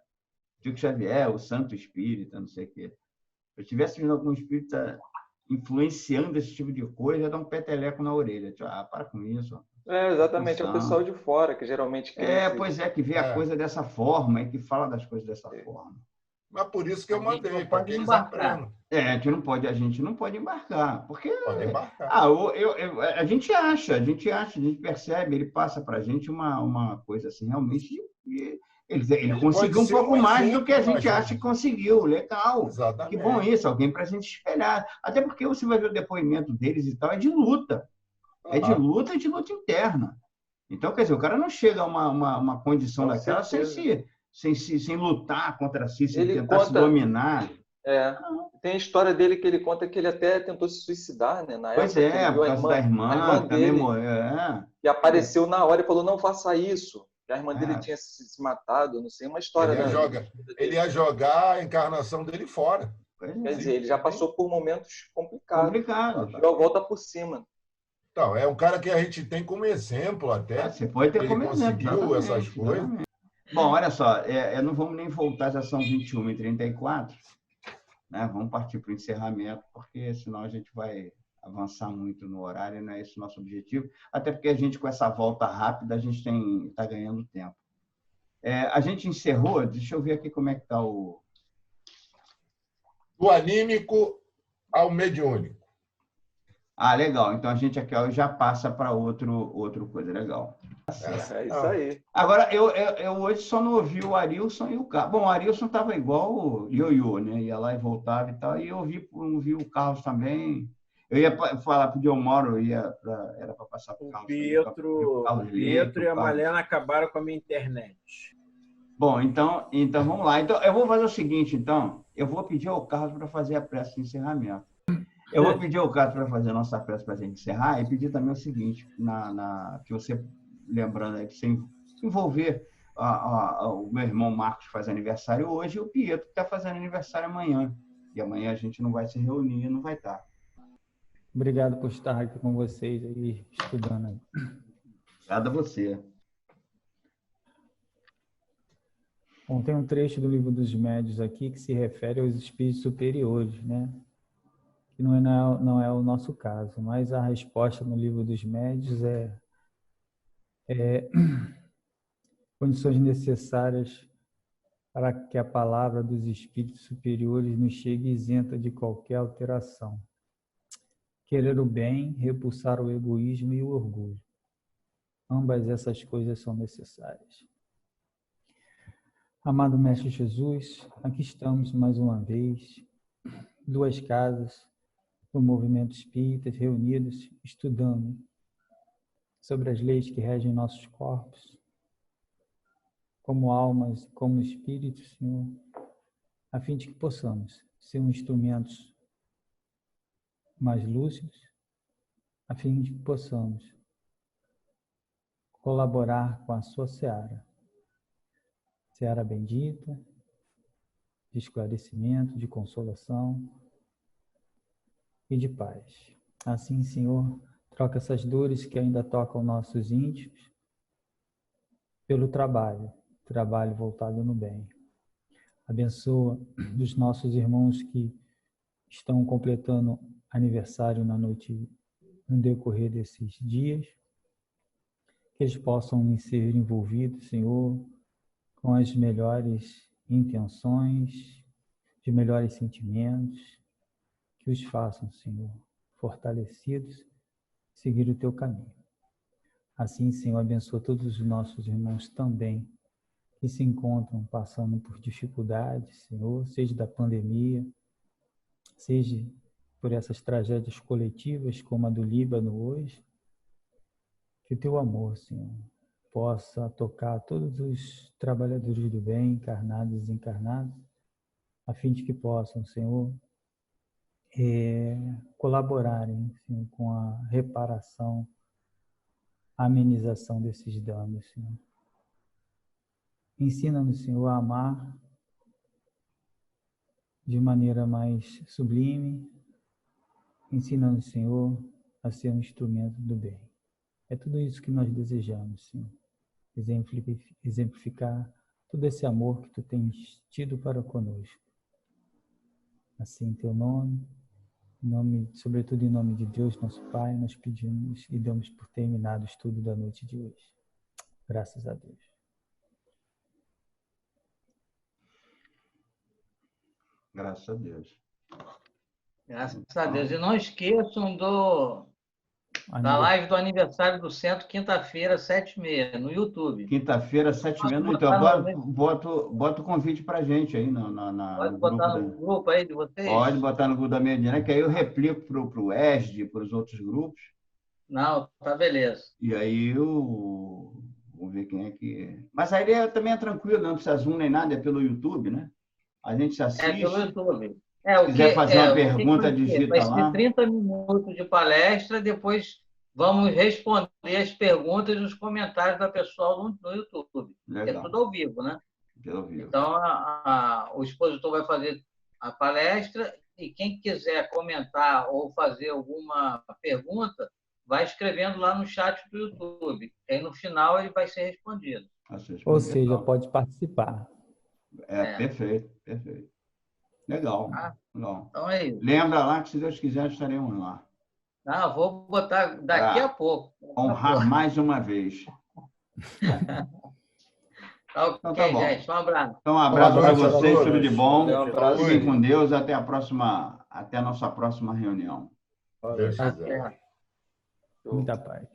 Chico Xavier, o santo espírita, não sei o quê. Se eu tivesse vindo algum espírita influenciando esse tipo de coisa, ia dar um peteleco na orelha. Tipo, para com isso. Exatamente, é o pessoal de fora que geralmente quer. Pois é, que vê a coisa dessa forma e que fala das coisas dessa forma. Mas por isso que eu mandei, para que eles aprendam. A gente não pode embarcar, porque pode embarcar. A gente acha, a gente percebe, ele passa para a gente uma coisa assim, realmente. Ele conseguiu um pouco mais do que a gente acha que conseguiu. Legal. Exatamente. Que bom isso, alguém para a gente espelhar. Até porque você vai ver o depoimento deles e tal, é de luta. É de luta interna. Então, quer dizer, o cara não chega a uma condição daquela sem lutar contra si, sem tentar se dominar. Tem a história dele que ele conta que ele até tentou se suicidar, né? Na pois época, por causa da irmã que também morreu. E apareceu na hora e falou, não faça isso. Que a irmã dele tinha se matado, não sei, uma história. Ele ia jogar a encarnação dele fora. Quer dizer, ele já passou por momentos complicados. Deu a volta por cima. Então, é um cara que a gente tem como exemplo até. Você pode ter como exemplo. Ele conseguiu essas coisas. Exatamente. Bom, olha só, não vamos nem voltar, já são 21h34. Né? Vamos partir para o encerramento, porque senão a gente vai avançar muito no horário, não é esse o nosso objetivo. Até porque a gente, com essa volta rápida, a gente está ganhando tempo. A gente encerrou, deixa eu ver aqui como é que está o... Do anímico ao mediúnico. Legal. Então, a gente aqui já passa para outro coisa. Legal. É isso aí. Agora, eu hoje só não ouvi o Arilson e o Carlos. Bom, o Arilson estava igual o Ioiô, né? Ia lá e voltava e tal. E eu ouvi o Carlos também. Eu ia falar para o Diomoro, era para passar para o Carlos. O Pietro e a Malena acabaram com a minha internet. Bom, então vamos lá. Então, eu vou fazer o seguinte, então. Eu vou pedir ao Carlos para fazer a prece de encerramento. Eu vou pedir ao Carlos para fazer a nossa prece para a gente encerrar e pedir também o seguinte, que você, lembrando aí, que você envolver o meu irmão Marcos faz aniversário hoje e o Pietro que está fazendo aniversário amanhã. E amanhã a gente não vai se reunir e não vai estar. Obrigado por estar aqui com vocês aí, estudando aí. Obrigado a você. Bom, tem um trecho do Livro dos Médiuns aqui que se refere aos espíritos superiores, né? Que não é o nosso caso, mas a resposta no Livro dos Médiuns é condições necessárias para que a palavra dos espíritos superiores nos chegue isenta de qualquer alteração. Querer o bem, repulsar o egoísmo e o orgulho. Ambas essas coisas são necessárias. Amado Mestre Jesus, aqui estamos mais uma vez, duas casas do movimento espírita reunidos, estudando sobre as leis que regem nossos corpos, como almas, como espíritos, Senhor, a fim de que possamos ser instrumentos mais lúcidos, a fim de que possamos colaborar com a sua seara bendita, de esclarecimento, de consolação e de paz. Assim, Senhor, troca essas dores que ainda tocam nossos íntimos pelo trabalho voltado no bem. Abençoa os nossos irmãos que estão completando aniversário no decorrer desses dias, que eles possam ser envolvidos, Senhor, com as melhores intenções, de melhores sentimentos, que os façam, Senhor, fortalecidos, seguir o teu caminho. Assim, Senhor, abençoa todos os nossos irmãos também, que se encontram passando por dificuldades, Senhor, seja da pandemia, seja por essas tragédias coletivas, como a do Líbano hoje, que o teu amor, Senhor, possa tocar todos os trabalhadores do bem, encarnados e desencarnados, a fim de que possam, Senhor, colaborarem, Senhor, com a reparação a amenização desses danos, Senhor. Ensina-nos, Senhor, a amar de maneira mais sublime. Ensina-nos, Senhor, a ser um instrumento do bem. É tudo isso que nós desejamos, Senhor. Exemplificar todo esse amor que Tu tens tido para conosco. Assim, em Teu nome, sobretudo em nome de Deus, nosso Pai, nós pedimos e damos por terminado o estudo da noite de hoje. Graças a Deus. Graças a Deus. Graças a Deus. E não esqueçam da live do aniversário do centro, quinta-feira, 7h30, no YouTube. Quinta-feira, 7h30. Então, bota o convite para a gente aí Pode botar no grupo aí de vocês? Pode botar no grupo da Mediana, que aí eu replico para o ESD, para os outros grupos. Não, tá beleza. E aí vamos ver quem é que... Mas a ideia também é tranquila, não precisa Zoom nem nada, é pelo YouTube, né? A gente se assiste. É pelo YouTube. Se quiser fazer uma pergunta, digita lá. Vai ser 30 minutos de palestra, depois vamos responder as perguntas e os comentários da pessoal no YouTube. Legal. É tudo ao vivo, né? Tudo ao vivo. Então, o expositor vai fazer a palestra e quem quiser comentar ou fazer alguma pergunta, vai escrevendo lá no chat do YouTube. Aí, no final, ele vai ser respondido. Ou seja, pode participar. Perfeito. Legal. Legal. Então é isso. Lembra lá que, se Deus quiser, estaremos lá. Vou botar daqui a pouco. Honrar mais uma vez. Ok, então, tá bom. Gente, um abraço. Então, um abraço para vocês, tudo de bom. Fiquem com Deus. Até a nossa próxima reunião. Deus quiser. Muita paz.